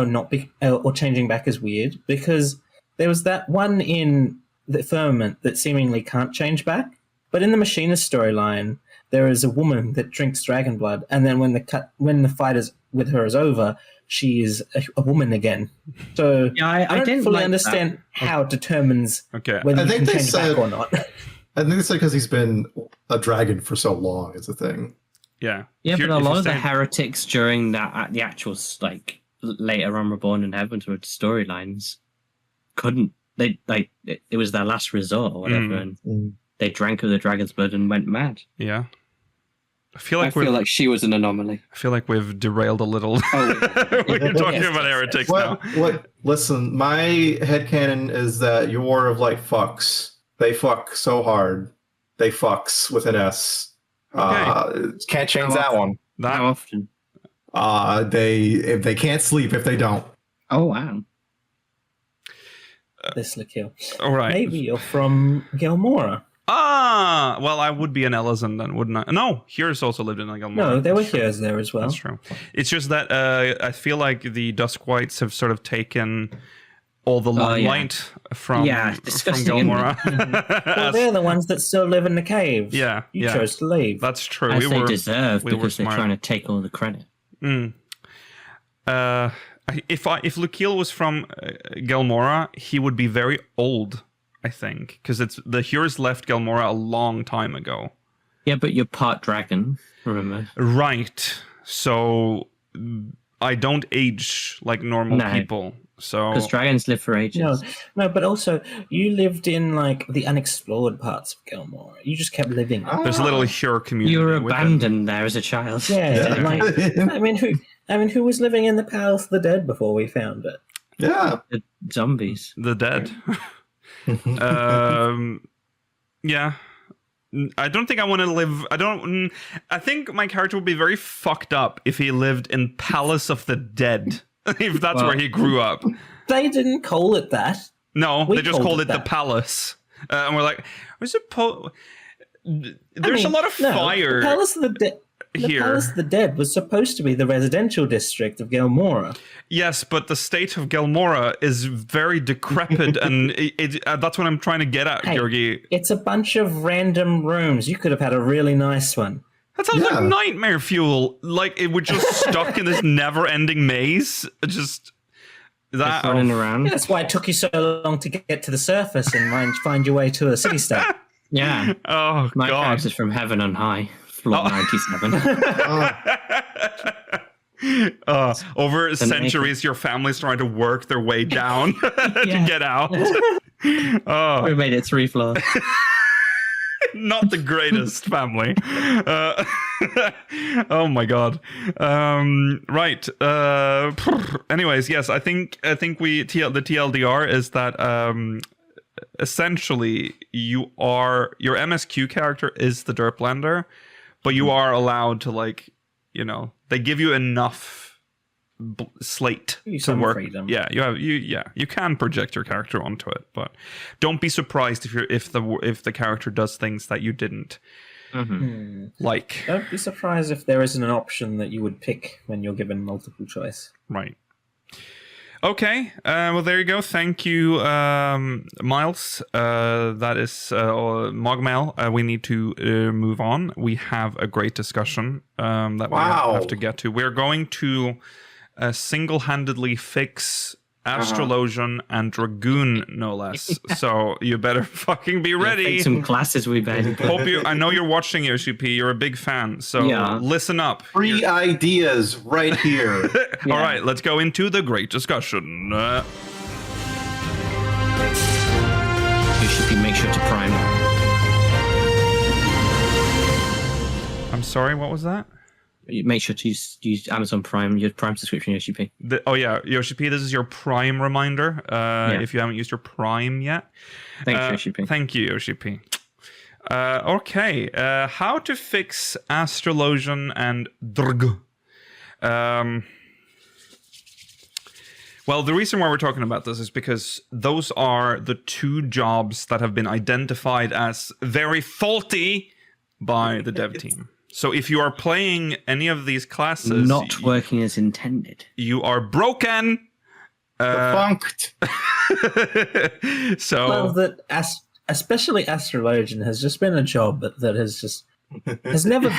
or changing back is weird because there was that one in the Firmament that seemingly can't change back, but in the Machinist storyline, there is a woman that drinks dragon blood, and then when the fight with her is over, she is a woman again. So I don't fully understand how it determines whether you can change back or not. I think it's because he's been a dragon for so long. Is the thing. Yeah. Yeah, but a lot of the heretics during the actual later on Reborn in Heaven with storylines couldn't. It was their last resort or whatever, and they drank of the dragon's blood and went mad. Yeah. I feel like she was an anomaly. I feel like we've derailed a little. We're talking about heretics now. Listen, my headcanon is that you're war of light fucks. They fuck so hard. They fucks with an S. Okay. Can't change that one. How often? They can't sleep if they don't. Oh wow. This Lakil. All right. Maybe you're from Gelmora. Ah, well, I would be an Ellison then, wouldn't I? No, Here's also lived in Gelmora. No, there were Here's there as well. That's true. It's just that I feel like the Dusk Whites have sort of taken all the limelight from Gelmora. Well, they're the ones that still live in the caves. Yeah, you chose to leave. That's true. As they deserve, because they're trying to take all the credit. If Lakil was from Gelmora, he would be very old, I think, because the Here's left Gelmora a long time ago. Yeah, but you're part dragon, remember? Right. So I don't age like normal people. So because dragons live for ages. No, but also you lived in like the unexplored parts of Gelmora. You just kept living. There's a little Here community. You were abandoned there as a child. Yeah. I mean, who was living in the Palace of the Dead before we found it? Yeah, the zombies. The dead. Yeah. I don't think I want to live. I think my character would be very fucked up if he lived in Palace of the Dead. If that's where he grew up. They didn't call it that. No, they just called it the Palace. And we're like, there's a lot of fire. The Palace of the Dead. The Palace of the Dead was supposed to be the residential district of Gelmora. Yes, but the state of Gelmora is very decrepit, and that's what I'm trying to get at, Georgi. It's a bunch of random rooms. You could have had a really nice one. That sounds like nightmare fuel. Like it would just stuck in this never-ending maze. Just running around. Yeah, that's why it took you so long to get to the surface and find your way to a city-state. Yeah. Oh, my God. character's from Heaven on High, floor 97. Over centuries, your family's trying to work their way down to get out. We made it 3 floors. Not the greatest family. Oh my God. Right. Anyways, yes, I think the TLDR is that essentially your MSQ character is the Derplander, but you are allowed to they give you enough slate to work. Freedom. Yeah, you can project your character onto it, but don't be surprised if the character does things that you didn't like. Don't be surprised if there isn't an option that you would pick when you're given multiple choice. Right. Okay. Well, there you go. Thank you, Miles. That is MogMail. We need to move on. We have a great discussion that we have to get to. We're going to single-handedly fix Astrologian and Dragoon, no less. So you better fucking be ready. Some classes we better. I know you're watching Yoshi-P. You're a big fan, so listen up. Free ideas right here. All right, let's go into the great discussion. Yoshi-P, make sure to prime. I'm sorry, what was that? Make sure to use Amazon Prime, your Prime subscription, Yoshi-P. Yoshi-P, this is your Prime reminder. If you haven't used your Prime yet. Thanks, Yoshi-P. Thank you, Yoshi-P. Okay, how to fix Astrologian and Dragoon. Well, the reason why we're talking about this is because those are the 2 jobs that have been identified as very faulty by the dev team. So if you are playing any of these classes... Not working as intended. You are broken! Defunct! So... especially Astrologian has just been a job that has never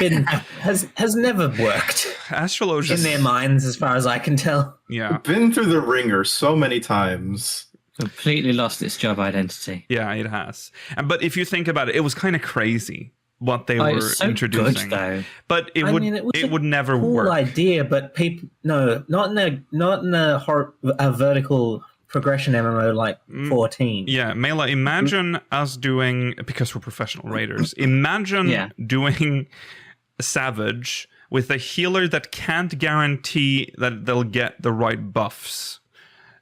worked. Astrologian... In their minds, as far as I can tell. Yeah. Been through the ringer so many times. Completely lost its job identity. Yeah, it has. But if you think about it, it was kind of crazy what they were so introducing. Good, though. But it would never cool work. Idea, but people not in a vertical progression MMO like 14. Yeah, Mela, imagine us doing, because we're professional raiders, imagine doing Savage with a healer that can't guarantee that they'll get the right buffs.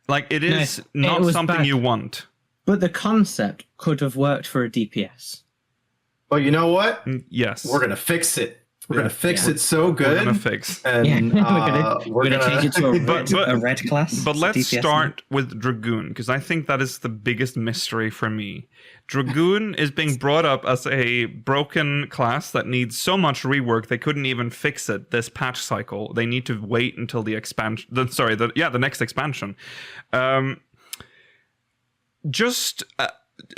Like, it is not something bad. You want. But the concept could have worked for a DPS. Well, you know what? Yes. We're going to fix it. We're going to fix it so good. We're going to fix. And we're going to change it to a red class. But let's start with Dragoon, because I think that is the biggest mystery for me. Dragoon is being brought up as a broken class that needs so much rework they couldn't even fix it this patch cycle. They need to wait until the expansion. The next expansion.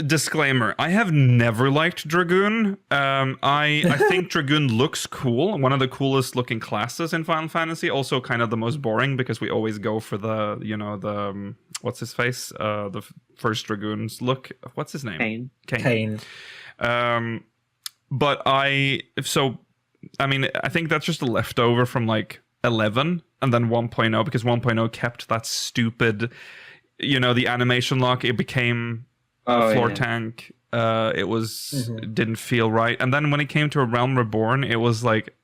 Disclaimer, I have never liked Dragoon. I think Dragoon looks cool, one of the coolest looking classes in Final Fantasy, also kind of the most boring because we always go for the what's his face, the first Dragoon's look. What's his name? Kane. But I think that's just a leftover from like 11 and then 1.0, because 1.0 kept that stupid, the animation lock. It became floor tank. It was didn't feel right. And then when it came to A Realm Reborn, it was like,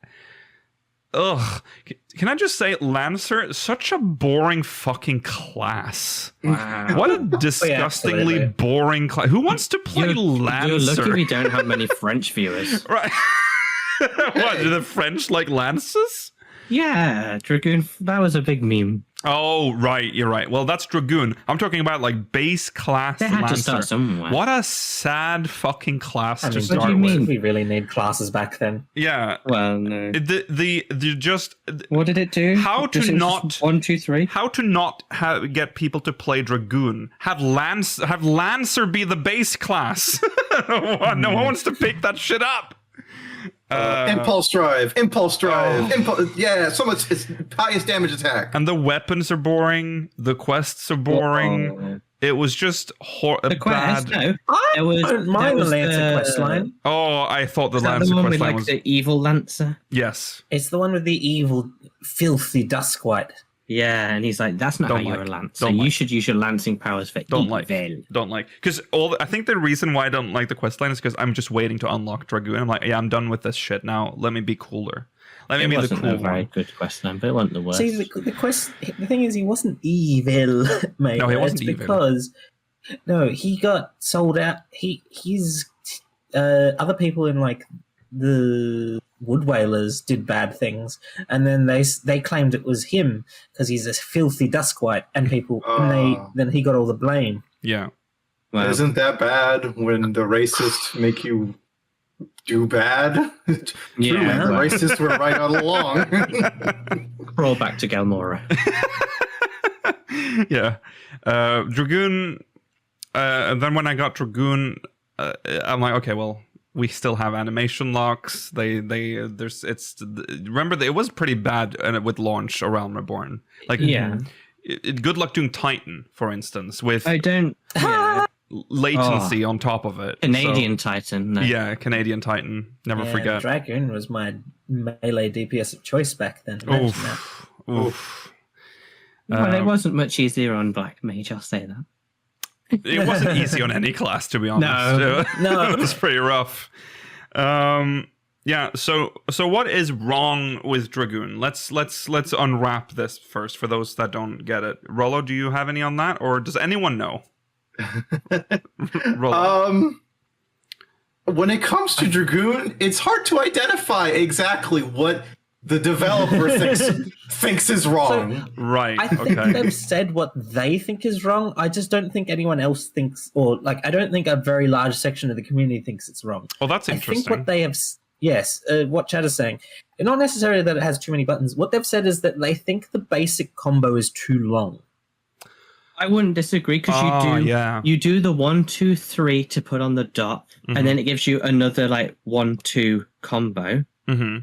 ugh. Can I just say, Lancer, such a boring fucking class. Wow. What a disgustingly boring class. Who wants to play Lancer? You're lucky we don't have many French viewers. Right. What, do the French like Lancers? Yeah, Dragoon, that was a big meme. Oh, right, you're right. Well, that's Dragoon. I'm talking about like base class They had Lancer. to start somewhere. What a sad fucking class to start what do you mean? with. We really need classes back then. Yeah. Well, no. What did it do? How to not 1, 2, 3? How to not get people to play Dragoon? Have Lancer be the base class. No one wants to pick that shit up. Impulse drive, so much. It's highest damage attack, and the weapons are boring. The quests are boring. It was just bad. No, I don't mind the Lancer quest line. Oh, I thought the Lancer the one quest with line like was the evil Lancer. Yes. It's the one with the evil, filthy Duskwhite. Yeah, and he's like, "That's not how you're a Lancer. You should use your lancing powers for evil." Don't like. Because I think the reason why I don't like the quest line is because I'm just waiting to unlock Dragoon. I'm like, yeah, I'm done with this shit now. Let me be cooler. Let me be the cool one. It wasn't a very good quest line, but it wasn't the worst. See, the thing is, he wasn't evil, mate. No, he wasn't evil. Because he got sold out. He's other people in like the Wood Whalers did bad things, and then they claimed it was him because he's a filthy Duskwhite, and people then he got all the blame. Yeah. Well, isn't that bad when the racists make you do bad? Yeah, the racists were right all along. Roll back to Galmora. Yeah, Dragoon. And then when I got Dragoon, I'm like, okay, well, we still have animation locks. Remember it was pretty bad with launch A Realm Reborn. Like, good luck doing Titan, for instance, with latency on top of it. Canadian Titan. No. Yeah, Canadian Titan. Never forget. Dragoon was my melee DPS of choice back then. Oof. Well, it wasn't much easier on Black Mage, I'll say that. It wasn't easy on any class, to be honest. No. It was pretty rough. Yeah. So what is wrong with Dragoon? Let's unwrap this first for those that don't get it. Rollo, do you have any on that, or does anyone know? Rollo. When it comes to Dragoon, it's hard to identify exactly what the developer thinks is wrong. Right. I think they've said what they think is wrong. I just don't think anyone else thinks, or like, I don't think a very large section of the community thinks it's wrong. Well, that's interesting. I think what they have, what Chad is saying, not necessarily that it has too many buttons. What they've said is that they think the basic combo is too long. I wouldn't disagree, because you do the 1, 2, 3 to put on the dot, and then it gives you another like 1, 2 combo. Mm-hmm.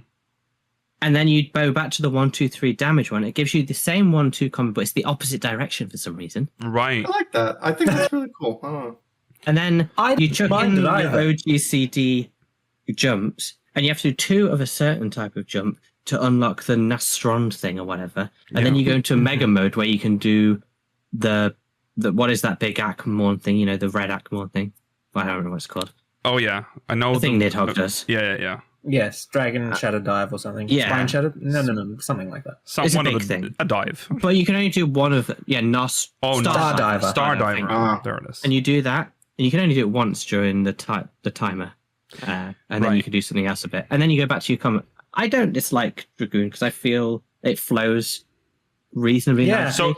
And then you go back to the 1, 2, 3 damage one. It gives you the same 1, 2 combo, but it's the opposite direction for some reason. Right. I like that. I think that's really cool. And then you chuck in the OGCD jumps, and you have to do 2 of a certain type of jump to unlock the Nastron thing or whatever. And then you go into Mega Mode where you can do the what is that big Akmorn thing? The red Akmorn thing. I don't know what it's called. Oh yeah, I know the thing Nidhogg does. Yeah. Yes, Dragon Shadow Dive or something. Yeah. Spine Shadow? No, something like that. It's a big thing. A dive. But you can only do one of it. Yeah, Star Diver. Star Diver. There it is. And you do that, and you can only do it once during the timer. And then you can do something else a bit. And then you go back to your comment. I don't dislike Dragoon because I feel it flows reasonably nicely.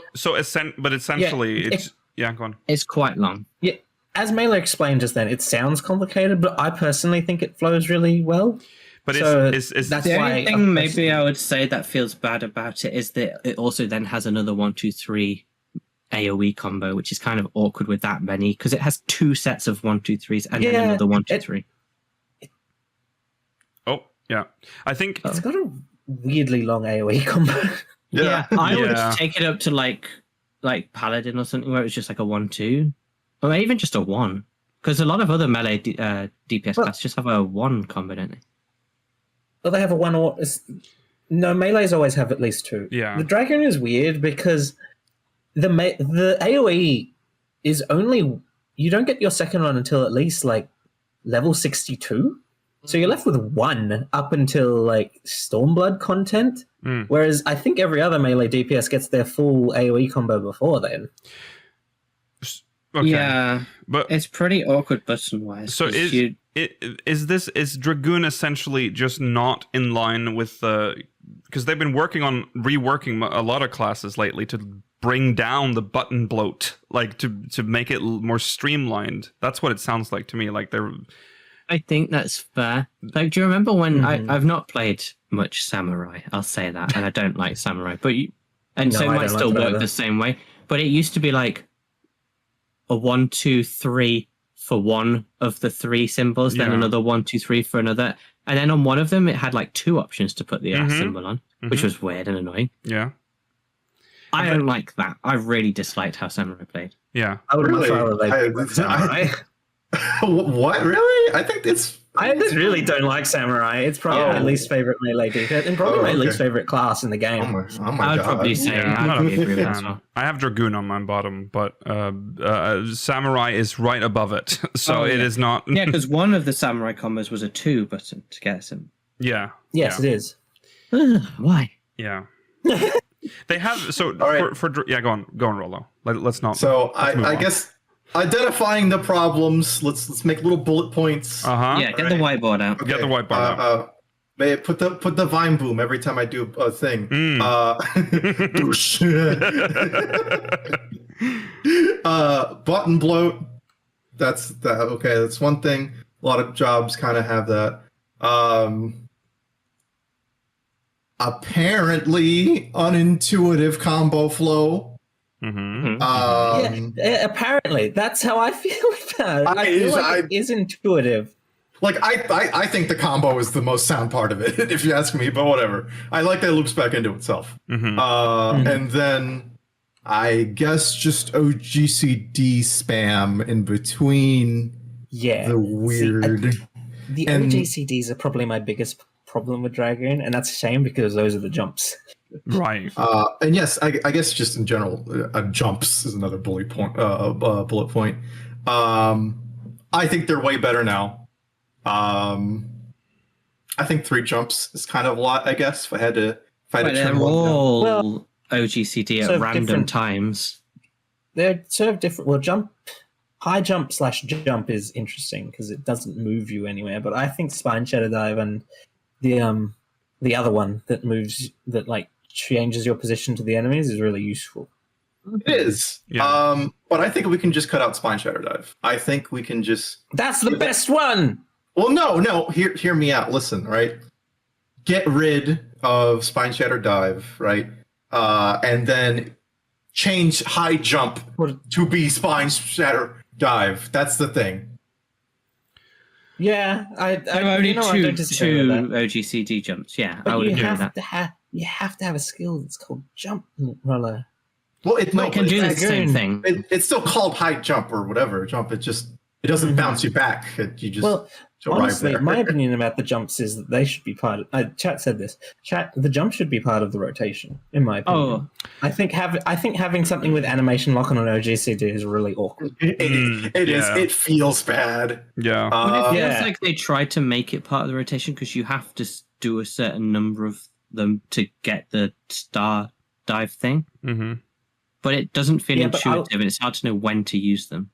But essentially, it's go on. It's quite long. Yeah. As Mela explained just then, it sounds complicated, but I personally think it flows really well. But that's the only thing maybe I would say that feels bad about it is that it also then has another 1, 2, 3 AoE combo, which is kind of awkward with that many because it has 2 sets of 1, 2, 3s and then another 1, 2, 3. Oh yeah, I think it's got a weirdly long AoE combo. I would take it up to like Paladin or something where it was just like a 1, 2. Or even just a 1, because a lot of other melee DPS classes just have a 1 combo, don't they? Well, they have a 1 or... No, melees always have at least 2. Yeah. The Dragon is weird because the AoE is only... You don't get your second one until at least, level 62. So you're left with 1 up until, Stormblood content, whereas I think every other melee DPS gets their full AoE combo before then. Okay. Yeah, but it's pretty awkward button-wise. So is Dragoon essentially just not in line with the... Because they've been reworking a lot of classes lately to bring down the button bloat, to make it more streamlined. That's what it sounds like to me. I think that's fair. Do you remember when I've not played much Samurai? I'll say that, and I don't like Samurai, so it might still work the same way. But it used to be a 1, 2, 3 for one of the 3 symbols, then another 1, 2, 3 for another, and then on one of them it had 2 options to put the symbol on, which was weird and annoying. Yeah, I don't like that. I really disliked how Samurai played. Yeah, I would rather Samurai. What really? I think I just really don't like Samurai. It's probably my least favorite melee DPS and probably my least favorite class in the game. Oh my I would God. probably say I have Dragoon on my bottom, but Samurai is right above it, so it is not. Yeah, because one of the Samurai combos was a 2 button to get him. Yeah. Yes, it is. Why? Yeah. They have for go on Rollo. Let's not. So I guess. Identifying the problems. Let's make little bullet points. Yeah, get the whiteboard out. Okay. Get the whiteboard out. May I put the vine boom every time I do a thing. Button bloat. That's okay. That's one thing. A lot of jobs kind of have that. Apparently unintuitive combo flow. Apparently, that's how I feel about it. I feel like it is intuitive. I think the combo is the most sound part of it, if you ask me. But whatever, I like that it loops back into itself. And then I guess just OGCD spam in between. Yeah, the weird. The OGCDs are probably my biggest problem with Dragoon, and that's a shame because those are the jumps. Right. And yes, I guess just in general, jumps is another bullet point. I think they're way better now. I think 3 jumps is kind of a lot. I guess if I had to they're all OGCD at random times. They're sort of different. Well, high jump / jump is interesting because it doesn't move you anywhere. But I think Spine Shadow Dive and the other one that moves changes your position to the enemies is really useful. It is. Yeah. But I think we can just cut out Spine Shadow Dive. I think we can just... That's the best one! Well, no. Hear me out. Listen, right? Get rid of Spine Shadow Dive, right? And then change high jump to be Spine Shadow Dive. That's the thing. Yeah, there are only two OGCD jumps. Yeah, but I would agree with that. You have to have a skill that's called jump roller. Well, it can do the same thing. It's still called high jump or whatever jump. It doesn't bounce you back. Honestly, my opinion about the jumps is that they should be part of. Chat said this. The jump should be part of the rotation, in my opinion. I think having something with animation lock on an OGCD is really awkward. It is. It feels bad. Yeah. It feels like they tried to make it part of the rotation because you have to do a certain number of them to get the star dive thing. Mm-hmm. But it doesn't feel intuitive, and it's hard to know when to use them.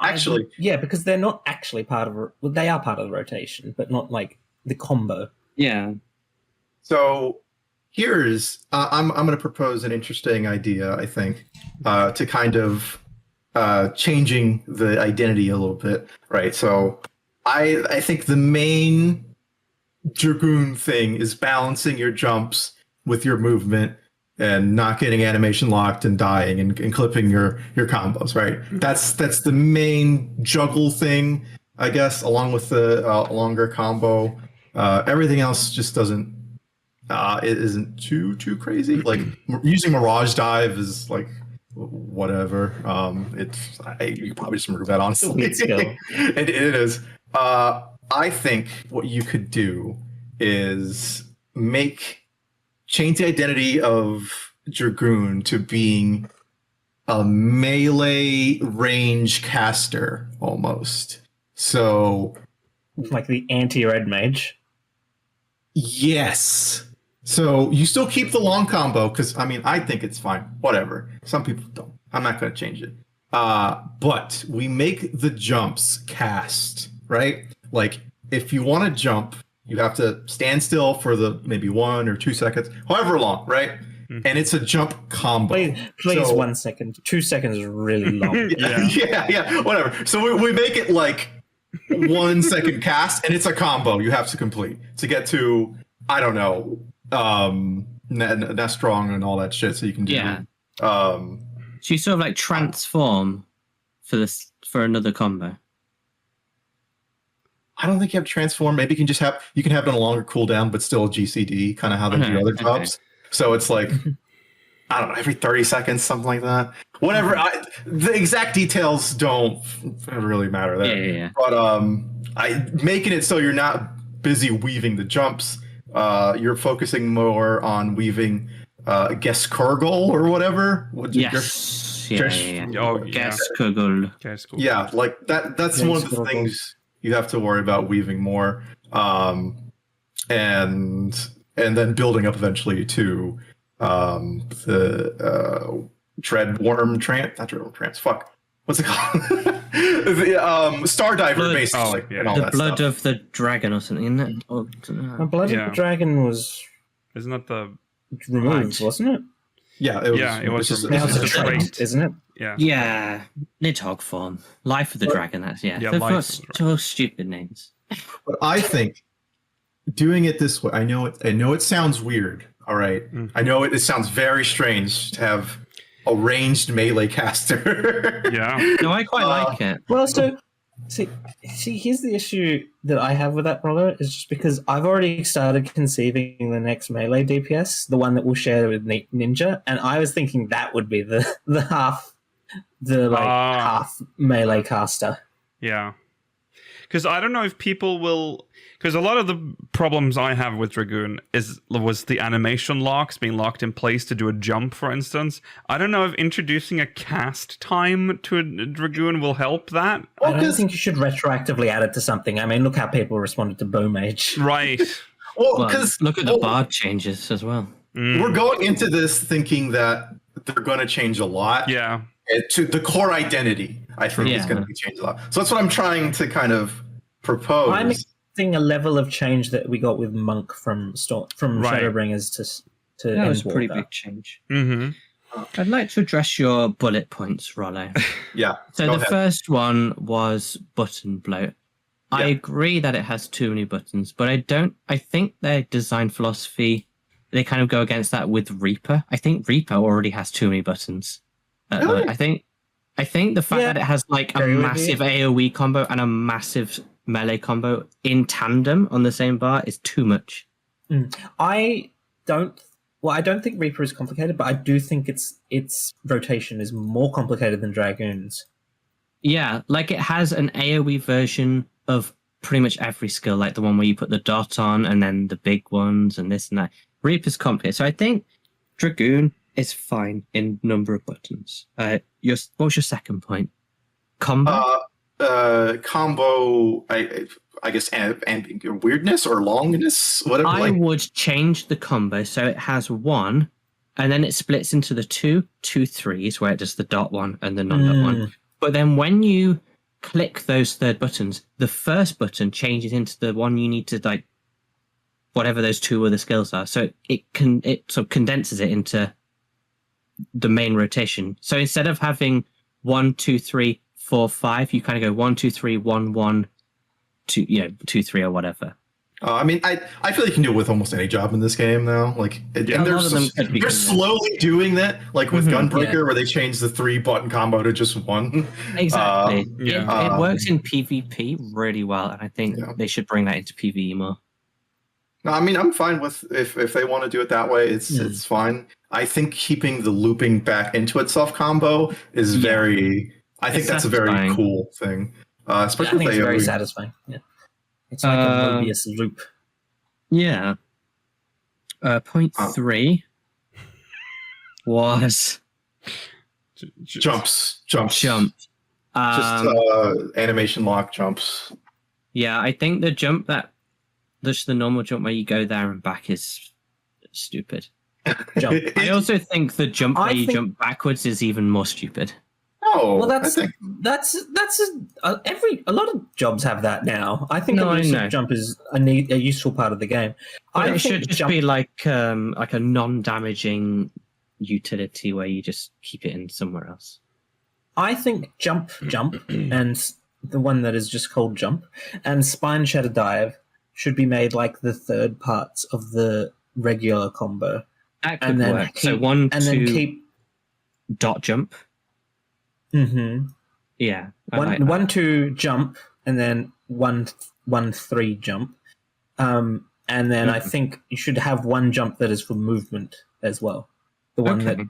Actually, because they're not actually part of. Well, they are part of the rotation, but not like the combo. Yeah. So here's I'm going to propose an interesting idea. I think to kind of changing the identity a little bit, right? So I think the main Dragoon thing is balancing your jumps with your movement and not getting animation locked and dying and clipping your combos, right? That's the main juggle thing, I guess, along with the longer combo. Everything else just doesn't it isn't too crazy. Like using Mirage Dive is like whatever. You could probably just remove that, honestly. It is. I think what you could do is change the identity of Dragoon to being a melee range caster almost. So like the anti-red mage. Yes. So you still keep the long combo because I think it's fine. Whatever. Some people don't. I'm not going to change it. But we make the jumps cast, right? Like if you want to jump, you have to stand still for the maybe 1 or 2 seconds, however long, right? Mm-hmm. And it's a jump combo. Please 1 second. 2 seconds is really long. yeah, whatever. So we make it like 1 second cast, and it's a combo you have to complete to get to, I don't know, Nestrong and all that shit. So you can do. Yeah. So you sort of like transform for another combo. I don't think you have to transform. Maybe you can have it on a longer cooldown, but still GCD, kind of how they do other jobs. So it's like, I don't know, every 30 seconds, something like that. Whatever. The exact details don't really matter there. Yeah. But making it so you're not busy weaving the jumps. You're focusing more on weaving guess Kurgle or whatever. Yes. Guess Kurgle. Yeah, like that's one of the things you have to worry about weaving more, and then building up eventually to the Dreadworm Trance, not Dreadworm Trance. Fuck, what's it called? The Stardiver, basically. The blood of the dragon or something, isn't it? The blood of the dragon was. Isn't that the removed? Wasn't it? Yeah, it was. It's a trait, isn't it? Yeah, Nidhogg form. Life of the Dragon, that's They're so stupid names. But I think doing it this way, I know it sounds weird, all right? Mm-hmm. I know it sounds very strange to have a ranged melee caster. Yeah. No, I quite like it. Well, so see, here's the issue that I have with that brother is just because I've already started conceiving the next melee DPS, the one that we'll share with Ninja, and I was thinking that would be the half melee caster. Yeah. Because I don't know if people will... Because a lot of the problems I have with Dragoon was the animation locks being locked in place to do a jump, for instance. I don't know if introducing a cast time to a Dragoon will help that. I don't think you should retroactively add it to something. I mean, look how people responded to Bow Mage. Right. Well, look at the bard changes as well. We're going into this thinking that they're going to change a lot. Yeah. To the core identity, I think is going to be changed a lot. So that's what I'm trying to kind of propose. I'm expecting a level of change that we got with Monk from Shadowbringers to that was a pretty big change. Mm-hmm. I'd like to address your bullet points, Rollo. Yeah. So the first one was button bloat. Yeah. I agree that it has too many buttons, but I think their design philosophy, they kind of go against that with Reaper. I think Reaper already has too many buttons. Really? I think the fact that it has like a massive AoE combo and a massive melee combo in tandem on the same bar is too much. I don't think Reaper is complicated, but I do think its rotation is more complicated than Dragoon's. Yeah, like it has an AoE version of pretty much every skill, like the one where you put the dot on and then the big ones and this and that. Reaper's complicated. So I think Dragoon is fine in number of buttons. What was your second point? Combo? Combo, I guess, and weirdness or longness, whatever. I would change the combo so it has 1, and then it splits into the 2 3s, where it does the dot one and the non-dot one. But then when you click those third buttons, the first button changes into the one you need to, like, whatever those 2 other skills are. So it sort of condenses it into the main rotation. So instead of having 1 2 3 4 5, you kind of go 1 2 3 1 1 2, 2 3 or whatever. I mean, I feel you can do it with almost any job in this game now. Like, and they're slowly doing that, like with Gunbreaker, where they changed the 3-button combo to just 1. Exactly. It works in PvP really well, and I think they should bring that into PvE more. No, I mean, I'm fine with if they want to do it that way. It's fine. I think keeping the looping back into itself combo is very. I think that's a very cool thing, especially with AoE. It's very satisfying. Yeah, it's like a Mobius loop. Yeah. Point 3 was jumps. Just animation lock jumps. Yeah, I think the jump just the normal jump where you go there and back is stupid. I also think the jump where you jump backwards is even more stupid. Oh, well, that's a lot of jobs have that now. I think jump is a useful part of the game. It should just be like a non-damaging utility where you just keep it in somewhere else. I think jump, and the one that is just called jump, and spine shatter dive should be made like the third parts of the regular combo. That could work. So 1 2 keep dot jump. Mm-hmm. Yeah. 1 2 jump, and then 1 3 jump. And then I think you should have 1 jump that is for movement as well. The one that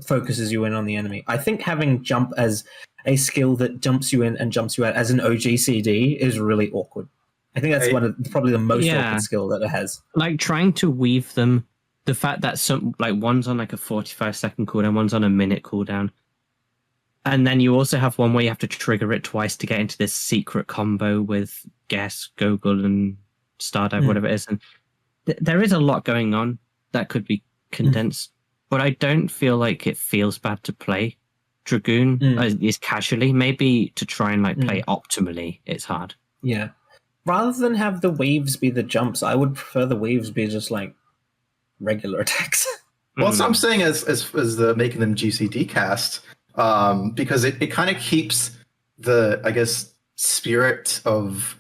focuses you in on the enemy. I think having jump as a skill that jumps you in and jumps you out as an OGCD is really awkward. I think that's probably the most awkward skill that it has. Like trying to weave them, the fact that some one's on like a 45-second cooldown, one's on a minute cooldown. And then you also have one where you have to trigger it twice to get into this secret combo with Guess, Gogol, and Stardive, whatever it is. And there is a lot going on that could be condensed, but I don't feel like it feels bad to play Dragoon is casually. Maybe to try and play optimally, it's hard. Yeah. Rather than have the weaves be the jumps, I would prefer the weaves be just like regular attacks. Well, that's what I'm saying as the making them GCD cast. Because it kind of keeps the, I guess, spirit of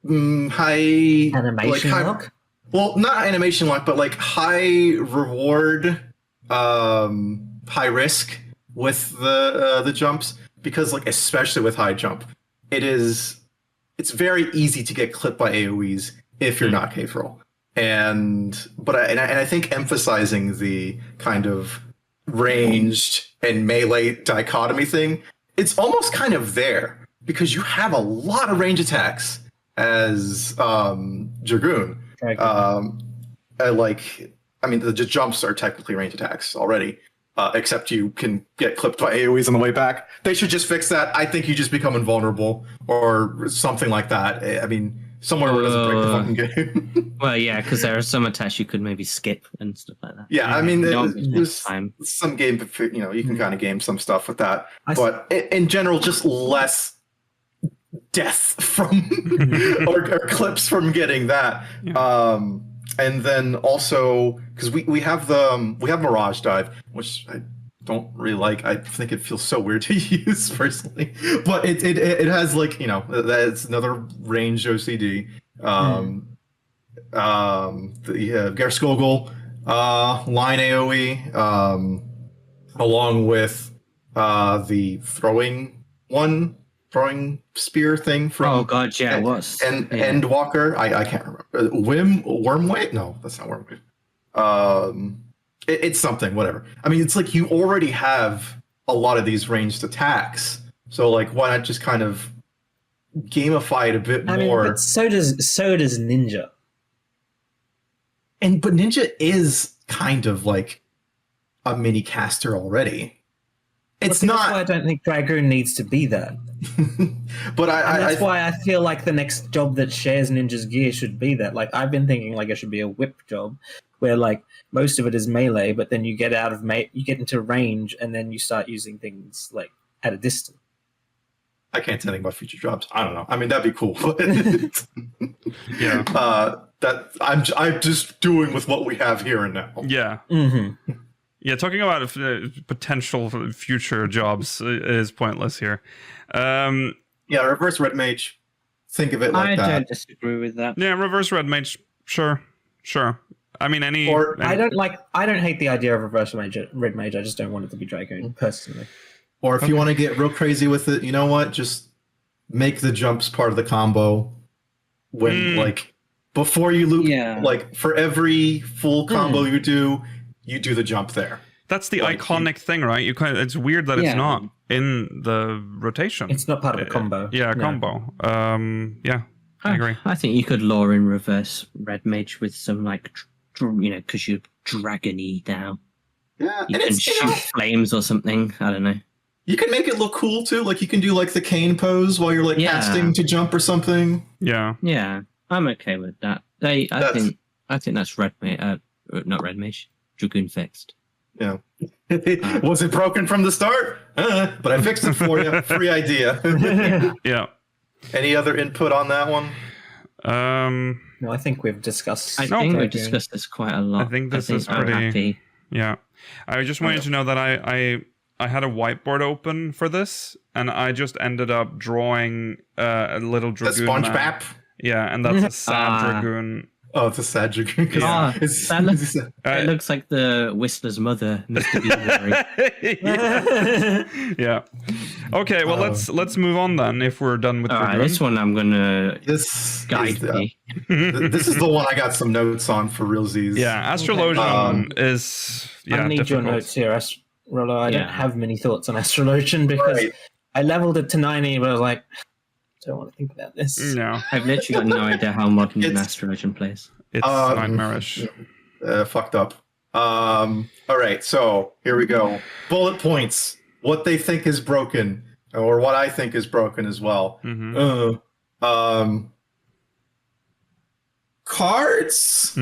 high animation lock. Well, not animation lock, but like high reward, high risk with the jumps. Because like especially with high jump, it's very easy to get clipped by AoEs if you're not K-Roll. And I think emphasizing the kind of ranged and melee dichotomy thing, it's almost kind of there because you have a lot of range attacks as Dragoon. The jumps are technically range attacks already, except you can get clipped by AoEs on the way back. They should just fix that. I think you just become invulnerable or something like that. I mean, somewhere where it doesn't break the fucking game. Well, yeah, because there are some attacks you could maybe skip and stuff like that. Yeah, I mean, there's some game, you can kind of game some stuff with that. But in general, just less death from or clips from getting that. Yeah. And then also, because we have Mirage Dive, which I don't really like. I think it feels so weird to use personally, but it has that's another range OCD. Gerskogel line AoE, along with the throwing spear thing from Endwalker. I can't remember. Wormwave? No, that's not Wormwave. It's something, whatever. I mean, it's like you already have a lot of these ranged attacks. So, why not just kind of gamify it a bit more. But so does Ninja. But Ninja is kind of like a mini caster already. It's not. That's why I don't think Dragoon needs to be that. But that's why I feel like the next job that shares Ninja's gear should be that. Like I've been thinking, like it should be a whip job, where like most of it is melee, but then you get out of you get into range, and then you start using things like at a distance. I can't tell anything about future jobs. I don't know. I mean, that'd be cool. Yeah. That I'm just doing with what we have here and now. Yeah. Mm-hmm. Yeah, talking about potential future jobs is pointless here. Yeah, reverse red mage. Think of it like that. I don't disagree with that. Yeah, reverse red mage. Sure. I mean, I don't hate the idea of reverse red mage. I just don't want it to be Dragoon personally. Or if you want to get real crazy with it, you know what? Just make the jumps part of the combo. When like before you loop, like for every full combo you do the jump there. That's the iconic thing, right? It's weird that it's not in the rotation. It's not part of a combo. Combo. Yeah, I agree. I think you could lure in reverse red mage with some like, because you're dragony now. Yeah, you can shoot flames or something. I don't know. You can make it look cool too. Like you can do like the cane pose while you're like casting to jump or something. Yeah. Yeah, I'm okay with that. I think that's red mage. Not red mage. Dragoon fixed. Yeah. Was it broken from the start? But I fixed it for you. Free idea. Yeah. Any other input on that one? No, I think we've discussed. I think we've discussed this quite a lot. I think this is pretty. Happy. Yeah. I just wanted to know that I had a whiteboard open for this, and I just ended up drawing a little dragoon. A sponge map. Yeah, and that's a sad dragoon. Oh, it's a sad dragoon. It looks like the Whistler's mother, Mr. Beeberry. Yeah. Okay, well let's move on then. If we're done with this one, I'm gonna guide me. This is the one I got some notes on for realsies. Yeah, Astrologian is. Yeah, I need difficult. your notes here, Rollo. I don't have many thoughts on Astrologian because I leveled it to 90, but I was like, I don't want to think about this. No, I've literally got no idea how modern an Astrologian plays. It's nightmarish. Fucked up. All right, so here we go. Bullet points. What they think is broken, or what I think is broken as well. Mm-hmm. Cards.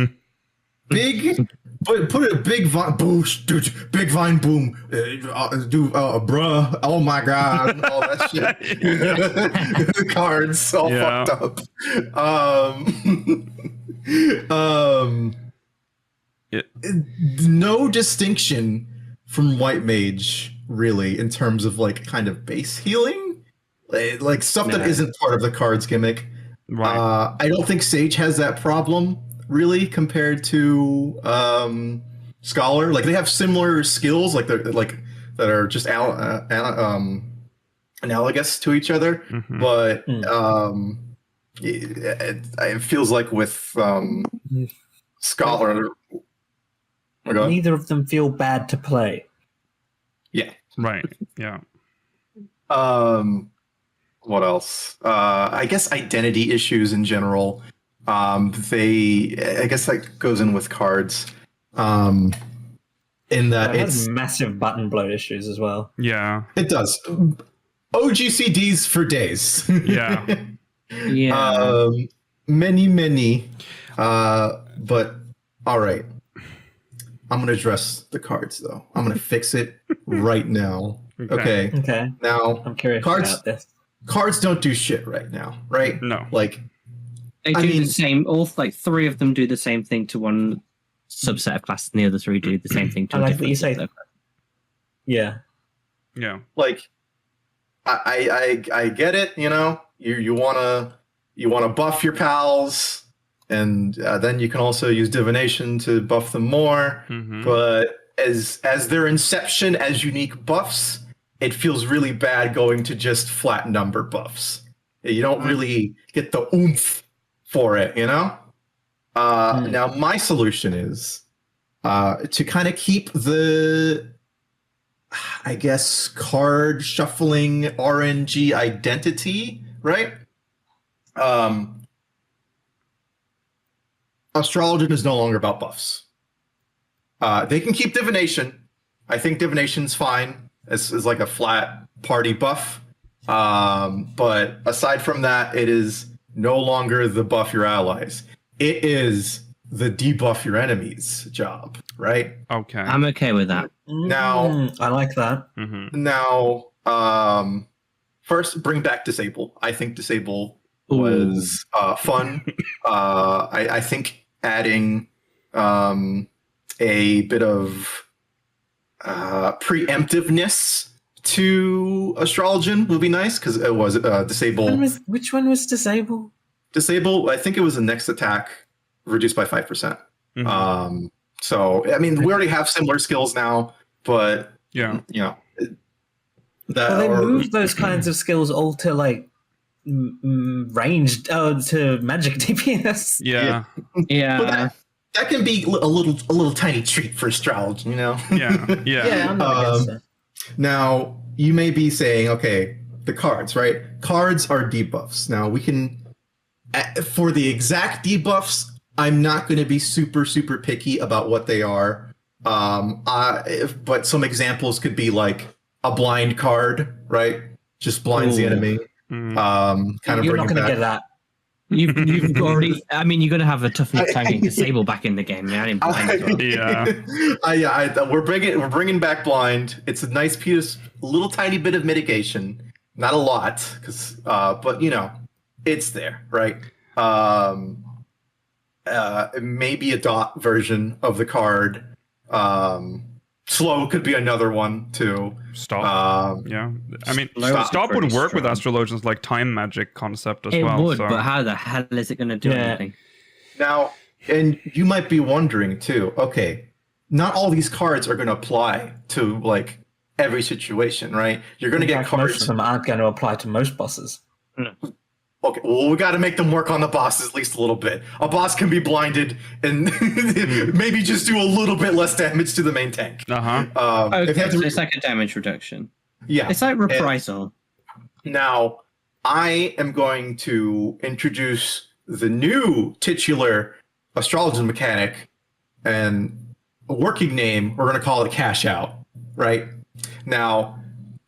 Big. Put a big vine boost, dude. Big vine boom, bruh. Oh my god, all that shit. Cards all fucked up. No distinction from white mage really in terms of like kind of base healing, like stuff that isn't part of the cards gimmick. Right. I don't think Sage has that problem really compared to Scholar. Like they have similar skills, like they're like that are just analogous to each other, but it feels like with Scholar, neither of them feel bad to play. Yeah. Right. Yeah. What else? I guess identity issues in general. I guess that goes in with cards. In that it has massive button bloat issues as well. Yeah. It does. OGCDs for days. Yeah. Yeah. Many. But all right. I'm gonna address the cards though. I'm gonna fix it right now. Okay. Now I'm curious about this. Cards don't do shit right now, right? No. Like they do the same. All like three of them do the same thing to one subset of class, and the other three do the same thing to a different subset of class. Yeah. Yeah. Like I get it. You know, you wanna buff your pals, and then you can also use divination to buff them more. But as their inception as unique buffs, it feels really bad going to just flat number buffs. You don't really get the oomph for it, you know? Now, my solution is to kind of keep the, I guess, card shuffling RNG identity, right? Astrologian is no longer about buffs. They can keep divination. I think divination's fine. It's like a flat party buff. But aside from that, it is no longer the buff your allies. It is the debuff your enemies job, right? Okay. I'm okay with that. Now, I like that. Now, first, bring back Disable. I think Disable was fun. I think adding a bit of preemptiveness to Astrologian would be nice, because it was Disable. Which one was Disable? Disable, I think it was the next attack reduced by 5%. So, I mean, we already have similar skills now, but, yeah, you know. They moved those kinds of skills all to, like, ranged, to magic DPS. Yeah. But that can be a little tiny treat for Astrology, you know? Yeah. Yeah, I'm not against it. Now, you may be saying, okay, the cards, right? Cards are debuffs. Now, we can, for the exact debuffs, I'm not going to be super, super picky about what they are. But some examples could be like a blind card, right? Just blinds the enemy. Kind of You're not going to get that. You've already. I mean, you're going to have a tough enough time getting Disable back in the game. We're bringing back blind. It's a nice piece, a little tiny bit of mitigation, not a lot, but you know, it's there, right? Maybe a dot version of the card. Slow could be another one too. Stop. Yeah, I mean, stop would work with Astrologian's like time magic concept as well. It would, but how the hell is it going to do anything? Now, and you might be wondering too. Okay, not all these cards are going to apply to like every situation, right? You're going to get cards. Most of them aren't going to apply to most bosses. No. Okay, well, we got to make them work on the bosses at least a little bit. A boss can be blinded and maybe just do a little bit less damage to the main tank. It's like a damage reduction. Yeah. It's like reprisal. Now, I am going to introduce the new titular Astrologian mechanic, and a working name, we're going to call it cash out, right? Now,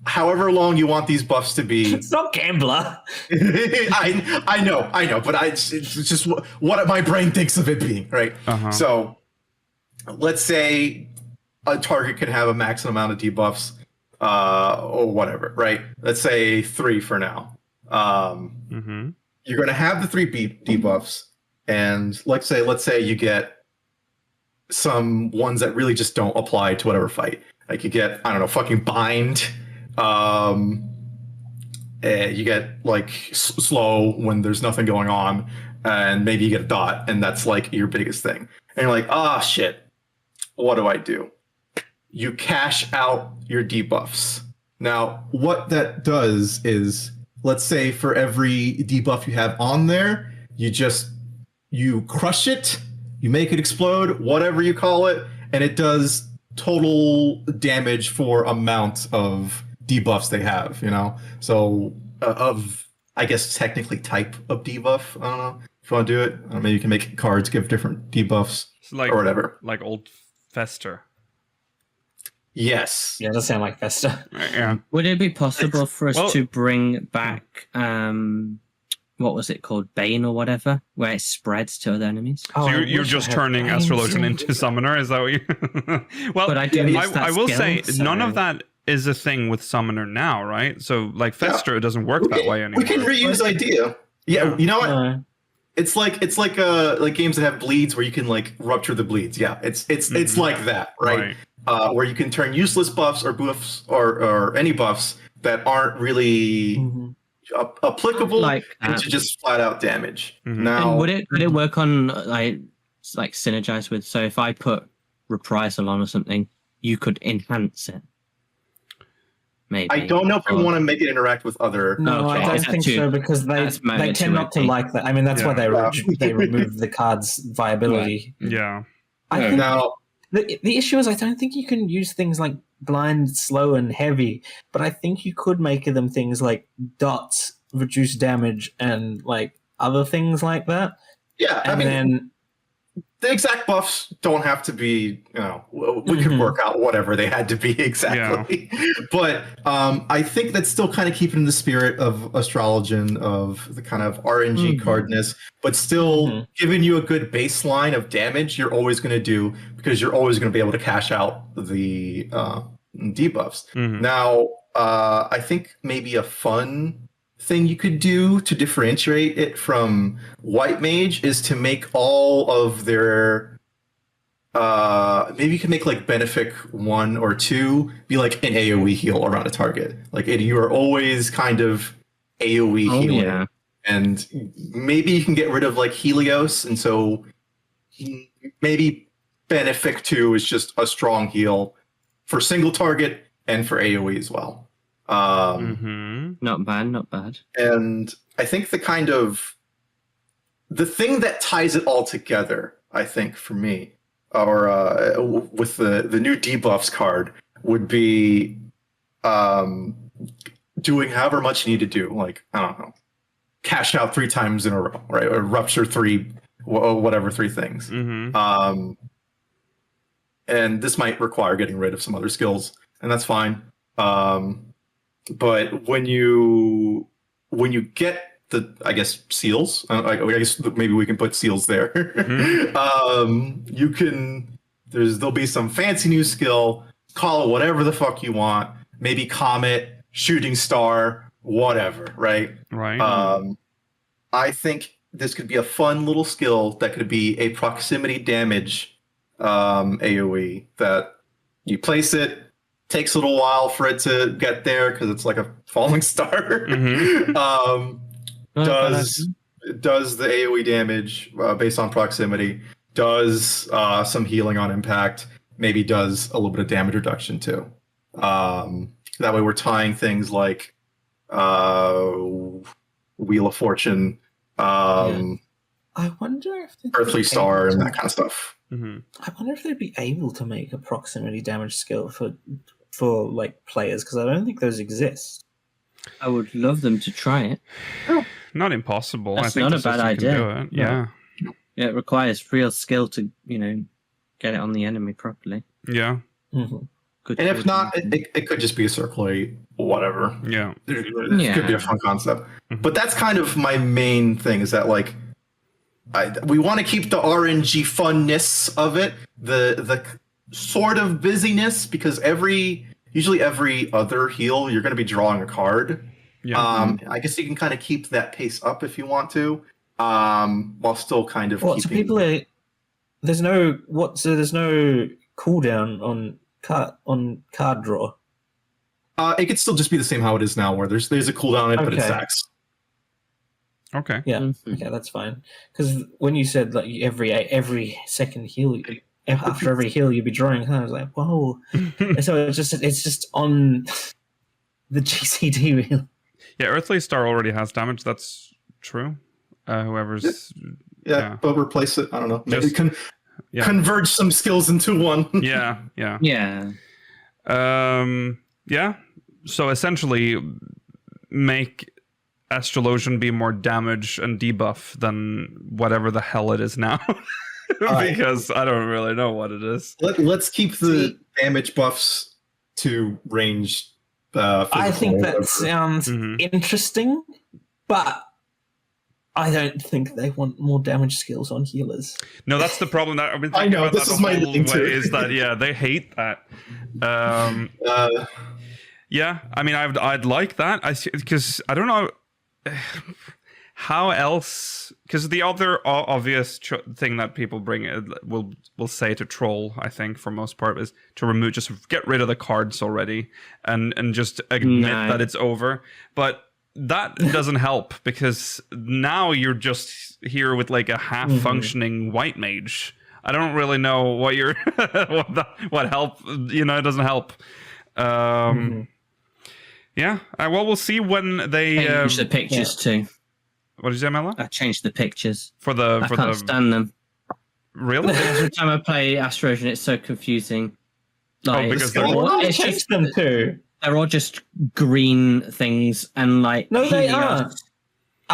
however long you want these buffs to be. It's not Gambler. I know, but it's just what my brain thinks of it being, right? So let's say a target can have a maximum amount of debuffs, or whatever, right? Let's say 3 for now. You're going to have the 3 debuffs, and let's say you get some ones that really just don't apply to whatever fight. Like you get, I don't know, fucking bind. You get like slow when there's nothing going on, and maybe you get a dot, and that's like your biggest thing. And you're like, shit, what do I do? You cash out your debuffs. Now, what that does is, let's say for every debuff you have on there, you crush it, you make it explode, whatever you call it, and it does total damage for amount of debuffs they have, you know? So of, I guess, technically type of debuff. I don't know if you want to do it. Maybe you can make cards give different debuffs or whatever. Like old Fester. Yes. Yeah, it does sound like Fester. Yeah. Would it be possible for us to bring back, what was it called? Bane or whatever? Where it spreads to other enemies? So you're just turning Astrologian into Summoner? Is that what you... Well, but I will say, none of that is a thing with Summoner now, right? So, like, Fester doesn't work that way anymore. We can reuse idea. Yeah, you know what? It's like games that have bleeds where you can like rupture the bleeds. Yeah, it's like that, right? Where you can turn useless buffs or buffs or any buffs that aren't really applicable into just flat out damage. Now, and would it work on like synergize with? So if I put reprisal on or something, you could enhance it. Maybe. I don't know if we want to make it interact with other. No, I don't think so, because they tend not to like that. I mean, that's why they removed the card's viability. Right. Yeah. I think now the issue is I don't think you can use things like blind, slow, and heavy, but I think you could make them things like dots, reduce damage, and like other things like that. Yeah, and then the exact buffs don't have to be, we could work out whatever they had to be exactly. Yeah. But I think that's still kind of keeping the spirit of Astrologian, of the kind of RNG cardness, but still giving you a good baseline of damage you're always going to do, because you're always going to be able to cash out the debuffs. Now, I think maybe a fun thing you could do to differentiate it from White Mage is to make all of their maybe you can make like Benefic 1 or 2 be like an AoE heal around a target. Like you are always kind of AoE healing. Yeah. And maybe you can get rid of like Helios, and so maybe Benefic 2 is just a strong heal for single target and for AoE as well. Not bad. And I think the thing that ties it all together, I think for me, or with the new debuffs card, would be doing however much you need to do. Like, I don't know, cash out 3 times in a row, right? Or rupture 3, whatever 3 things. And this might require getting rid of some other skills, and that's fine. But when you get the, I guess, seals, I guess maybe we can put seals there. You can, there'll be some fancy new skill, call it whatever the fuck you want. Maybe Comet, Shooting Star, whatever, right? Right. I think this could be a fun little skill that could be a proximity damage AoE that you place it. Takes a little while for it to get there because it's like a falling star. Does the AoE damage based on proximity, does some healing on impact, maybe does a little bit of damage reduction too. That way we're tying things like Wheel of Fortune, I wonder if Earthly Star, and that kind of stuff. I wonder if they'd be able to make a proximity damage skill for like players, because I don't think those exist. I would love them to try it. Not impossible. That's I think not a bad idea. Yeah. It requires real skill to, get it on the enemy properly. Yeah. Good. And if not, it could just be a circulate, whatever. Yeah. It could be a fun concept. But that's kind of my main thing, is that like we want to keep the RNG funness of it, the sort of busyness, because usually every other heal you're going to be drawing a card. Yeah. I guess you can kind of keep that pace up if you want to, while still kind of keeping. So people are, there's no cooldown on card draw. It could still just be the same how it is now, where there's a cooldown on it, but it stacks. Okay. Yeah. Okay, that's fine. Because when you said like every second heal, after every heal you'd be drawing, I was like, whoa. So it's just on the GCD wheel. Yeah, Earthly Star already has damage. That's true. Whoever's but replace it. I don't know. Maybe converge some skills into one. Yeah. So essentially, make Astrologian be more damage and debuff than whatever the hell it is now. Because I don't really know what it is. Let's keep the damage buffs to range. I think that sounds interesting, but I don't think they want more damage skills on healers. No, that's the problem. That I've been thinking about this that is my way, is that they hate that. Yeah, I mean, I'd like that. Because I don't know how else. Because the other obvious thing that people will say to troll, I think for most part, is to just get rid of the cards already and just admit that it's over. But that doesn't help, because now you're just here with like a half-functioning white mage. I don't really know what you're what help. It doesn't help. Yeah. Well, we'll see when they change the pictures too. What did you say, Mela? I changed the pictures I can't stand them. Really? Every time I play Astrologian, it's so confusing. Like, because it's just them too. They're all just green things, and like no, they are.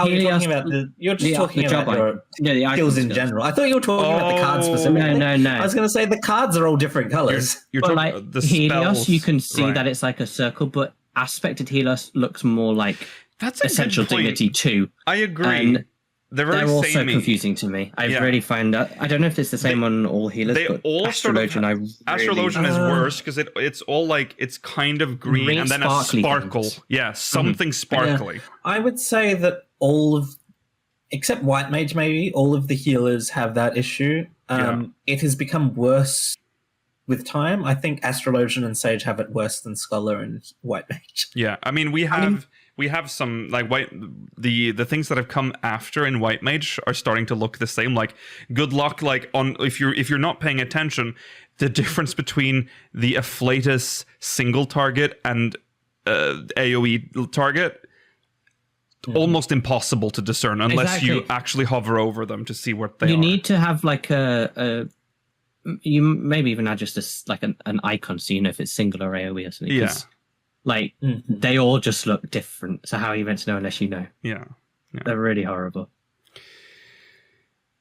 Oh, you're talking about you're just talking about your skills in general. I thought you were talking about the cards specifically. No. I was going to say the cards are all different colors. You're talking about the Helios, spells. you can see that it's like a circle, but aspected Helios looks more like Essential Dignity 2. I agree. And they're also confusing to me. I really find that. I don't know if it's the same on all healers, but Astrologian, Astrologian is worse because it's all like it's kind of green and then a sparkle. Things. Yeah, something sparkly. Yeah. I would say that except White Mage, maybe all of the healers have that issue. It has become worse with time. I think Astrologian and Sage have it worse than Scholar and White Mage. Yeah, I mean we have some like the things that have come after in White Mage are starting to look the same. Like good luck, like on if you're not paying attention, the difference between the Afflatus single target and AoE target almost impossible to discern unless you actually hover over them to see what they are. You need to have like you maybe even add just like an icon so you know if it's single or AoE or something. Yeah. Like, they all just look different. So how are you meant to know unless you know? Yeah. They're really horrible.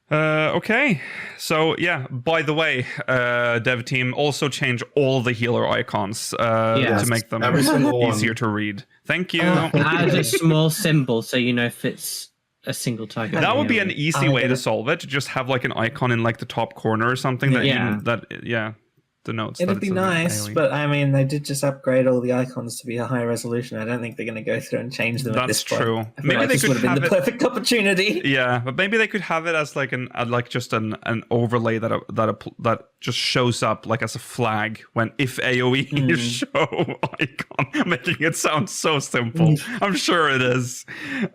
Okay. So, yeah, by the way, dev team also change all the healer icons to make them easier to read. Thank you. Add a small symbol so you know if it's a single target. That would be an easy way to solve it. To just have like an icon in like the top corner or something denotes. It'd be nice, but I mean, they did just upgrade all the icons to be a higher resolution. I don't think they're going to go through and change them. That's at this true. Point. Maybe they could have been the perfect opportunity. Yeah, but maybe they could have it as like just an overlay that just shows up like as a flag if AoE show icon, making it sound so simple. I'm sure it is.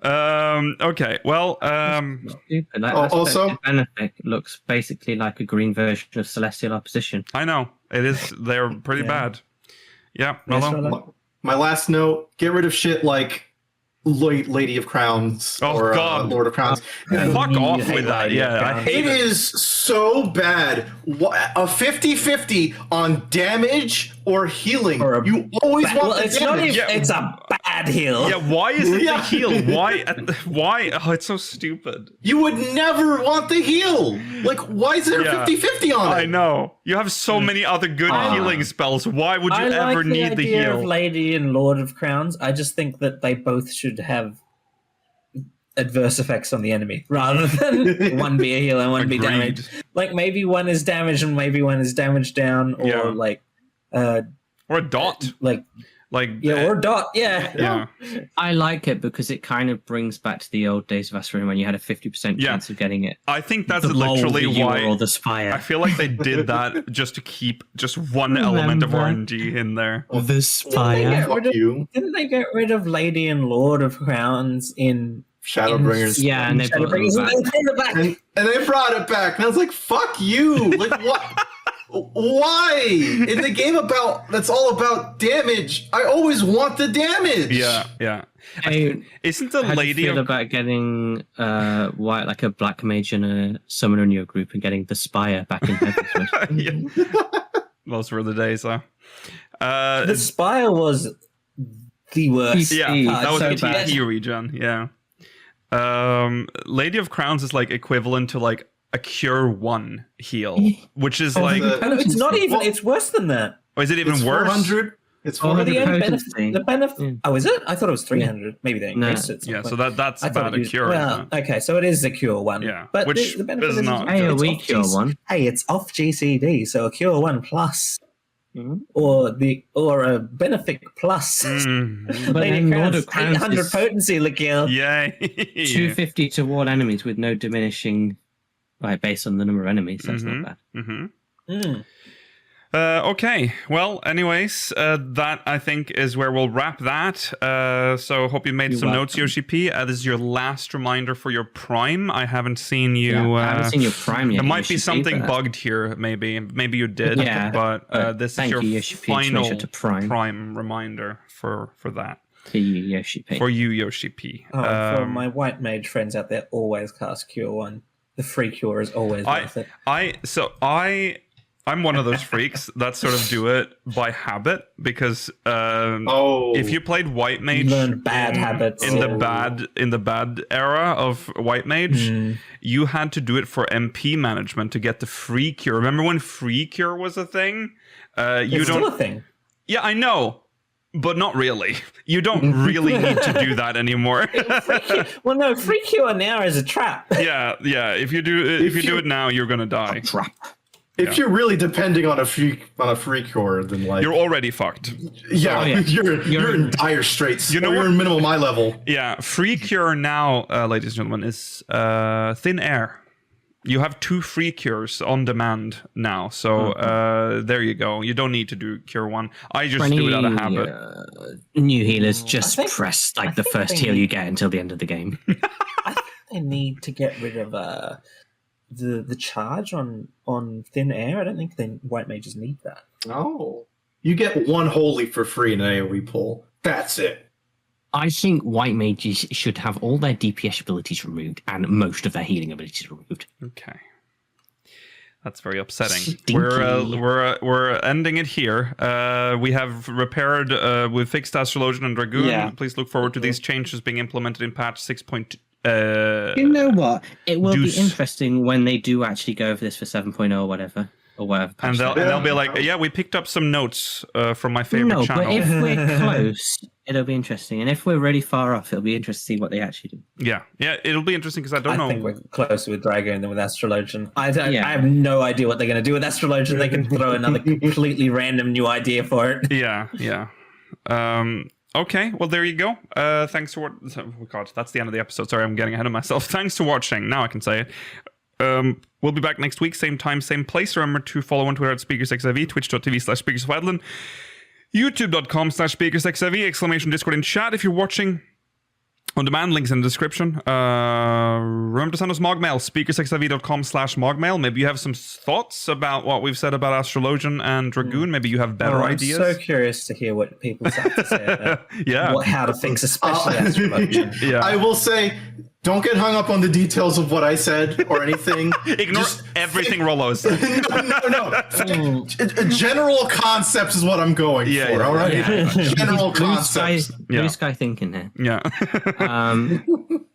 Okay, well, also Benefit looks basically like a green version of Celestial Opposition. I know. It is. They're pretty bad. Yeah. My last note: get rid of shit like Lady of Crowns or Lord of Crowns. Fuck off with that. Yeah, I hate it. It is so bad. A 50-50 on damage or healing. You always want the damage. It's a bad heal. Yeah, why is it the heal? Why? Oh, it's so stupid. You would never want the heal. Like, why is there 50-50 on it? I know. You have so many other good healing spells. Why would you ever need the heal? I like the idea of Lady and Lord of Crowns. I just think that they both should have adverse effects on the enemy rather than one be a heal and one be damage. Like maybe one is damage and maybe one is damage down, or or a dot. Or a dot. Yeah. I like it because it kind of brings back to the old days of Astrologian when you had a 50% chance of getting it. I think that's literally why. Or the Spire. I feel like they did that just to keep just one element of RNG in there. Or the Spire. Didn't they get rid of Lady and Lord of Crowns in Shadowbringers? Yeah, and they brought it back. And they brought it back. And I was like, fuck you. Like, what? Why? In the game that's all about damage, I always want the damage. Yeah. Isn't the how Lady do you feel about getting like a black mage and a summoner in your group and getting the Spire back in heaven? Those were the days, huh? The Spire was the worst. Yeah, that was the TP regen. Yeah. Lady of Crowns is like equivalent to like a Cure 1 heal, which is like... It's not even... It's worse than that. Or is it even worse? 400. It's 400. The benefit... Oh, is it? I thought it was 300. Maybe they increased it. Yeah, so that's about a Cure. Well, okay, so it is the Cure 1. Yeah, but which the benefit is not... AoE Cure 1. Hey, it's off GCD, so a Cure 1 plus... Or a Benefic plus. But then Lord of Crowns 800 potency, Lakil. Yay. 250 to ward enemies with no diminishing... Right, based on the number of enemies, that's not bad. Okay, well, anyways, that I think is where we'll wrap that. So hope you made some notes, Yoshi-P. This is your last reminder for your Prime. I haven't seen you. I haven't seen your Prime yet. There might be something bugged here, maybe. Maybe you did. Yeah, but this is your final Prime reminder for that. For you, Yoshi-P. For you, Yoshi-P. For my white mage friends out there, always cast Cure 1. The free Cure is always worth it. I'm one of those freaks that sort of do it by habit because if you played White Mage bad habits in the bad era of White Mage, you had to do it for MP management to get the free cure. Remember when free cure was a thing? It's still a thing. Yeah, I know. But not really. You don't really need to do that anymore. Well, no, free cure now is a trap. Yeah. If you do it now, you're gonna die. Trap. If you're really depending on a free cure, then like you're already fucked. Yeah, you're in dire straits. You're in minimum eye level. Yeah, free cure now, ladies and gentlemen, is thin air. You have 2 free cures on demand now, so there you go. You don't need to do cure 1. I just do it out of habit. New healers just press like the first heal you get until the end of the game. I think they need to get rid of the charge on thin air. I don't think white mages need that. No, you get 1 holy for free in an AoE pull. That's it. I think white mages should have all their DPS abilities removed and most of their healing abilities removed. Okay, that's very upsetting. Stinky. We're ending it here. We have repaired. We've fixed Astrologian and Dragoon. Yeah. Please look forward to these changes being implemented in patch 6.2. You know what? It will be interesting when they do actually go over this for 7.0 or whatever. Or whatever. And they'll be like, yeah, we picked up some notes from my favorite channel. But if we're close, it'll be interesting. And if we're really far off, it'll be interesting to see what they actually do. Yeah, it'll be interesting because I don't know. I think we're closer with Dragoon than with Astrologian. I have no idea what they're going to do with Astrologian. They can throw another completely random new idea for it. Yeah. Okay, well, there you go. Thanks for oh God, that's the end of the episode. Sorry, I'm getting ahead of myself. Thanks for watching. Now I can say it. We'll be back next week, same time, same place. Remember to follow on Twitter at SpeakersXIV, twitch.tv/SpeakersOfIreland, youtube.com/SpeakersXIV, exclamation Discord in chat if you're watching on demand, links in the description. Remember to send us MogMail, speakersxiv.com/MogMail. Maybe you have some thoughts about what we've said about Astrologian and Dragoon. Maybe you have better ideas. I'm so curious to hear what people have to say about how to fix especially Astrologian. I will say, don't get hung up on the details of what I said or anything. Ignore everything Rollo said. No. General concepts is what I'm going for, all right? Yeah. General concepts. Blue sky thinking here. Yeah.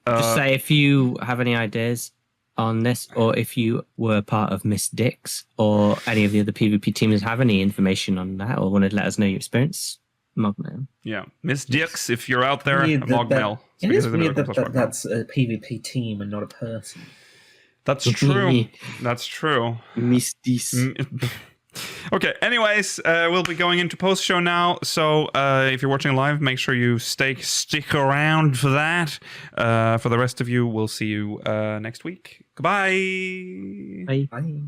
Just say if you have any ideas on this, or if you were part of Miss Dix or any of the other PvP teams have any information on that or want to let us know your experience, MogMail. Yeah. Miss Dix, if you're out there, MogMail. It is weird that's a PvP team and not a person. That's true. That's true. Miss Dix. Okay, anyways, we'll be going into post-show now, so if you're watching live, make sure you stick around for that. For the rest of you, we'll see you next week. Goodbye! Bye. Bye.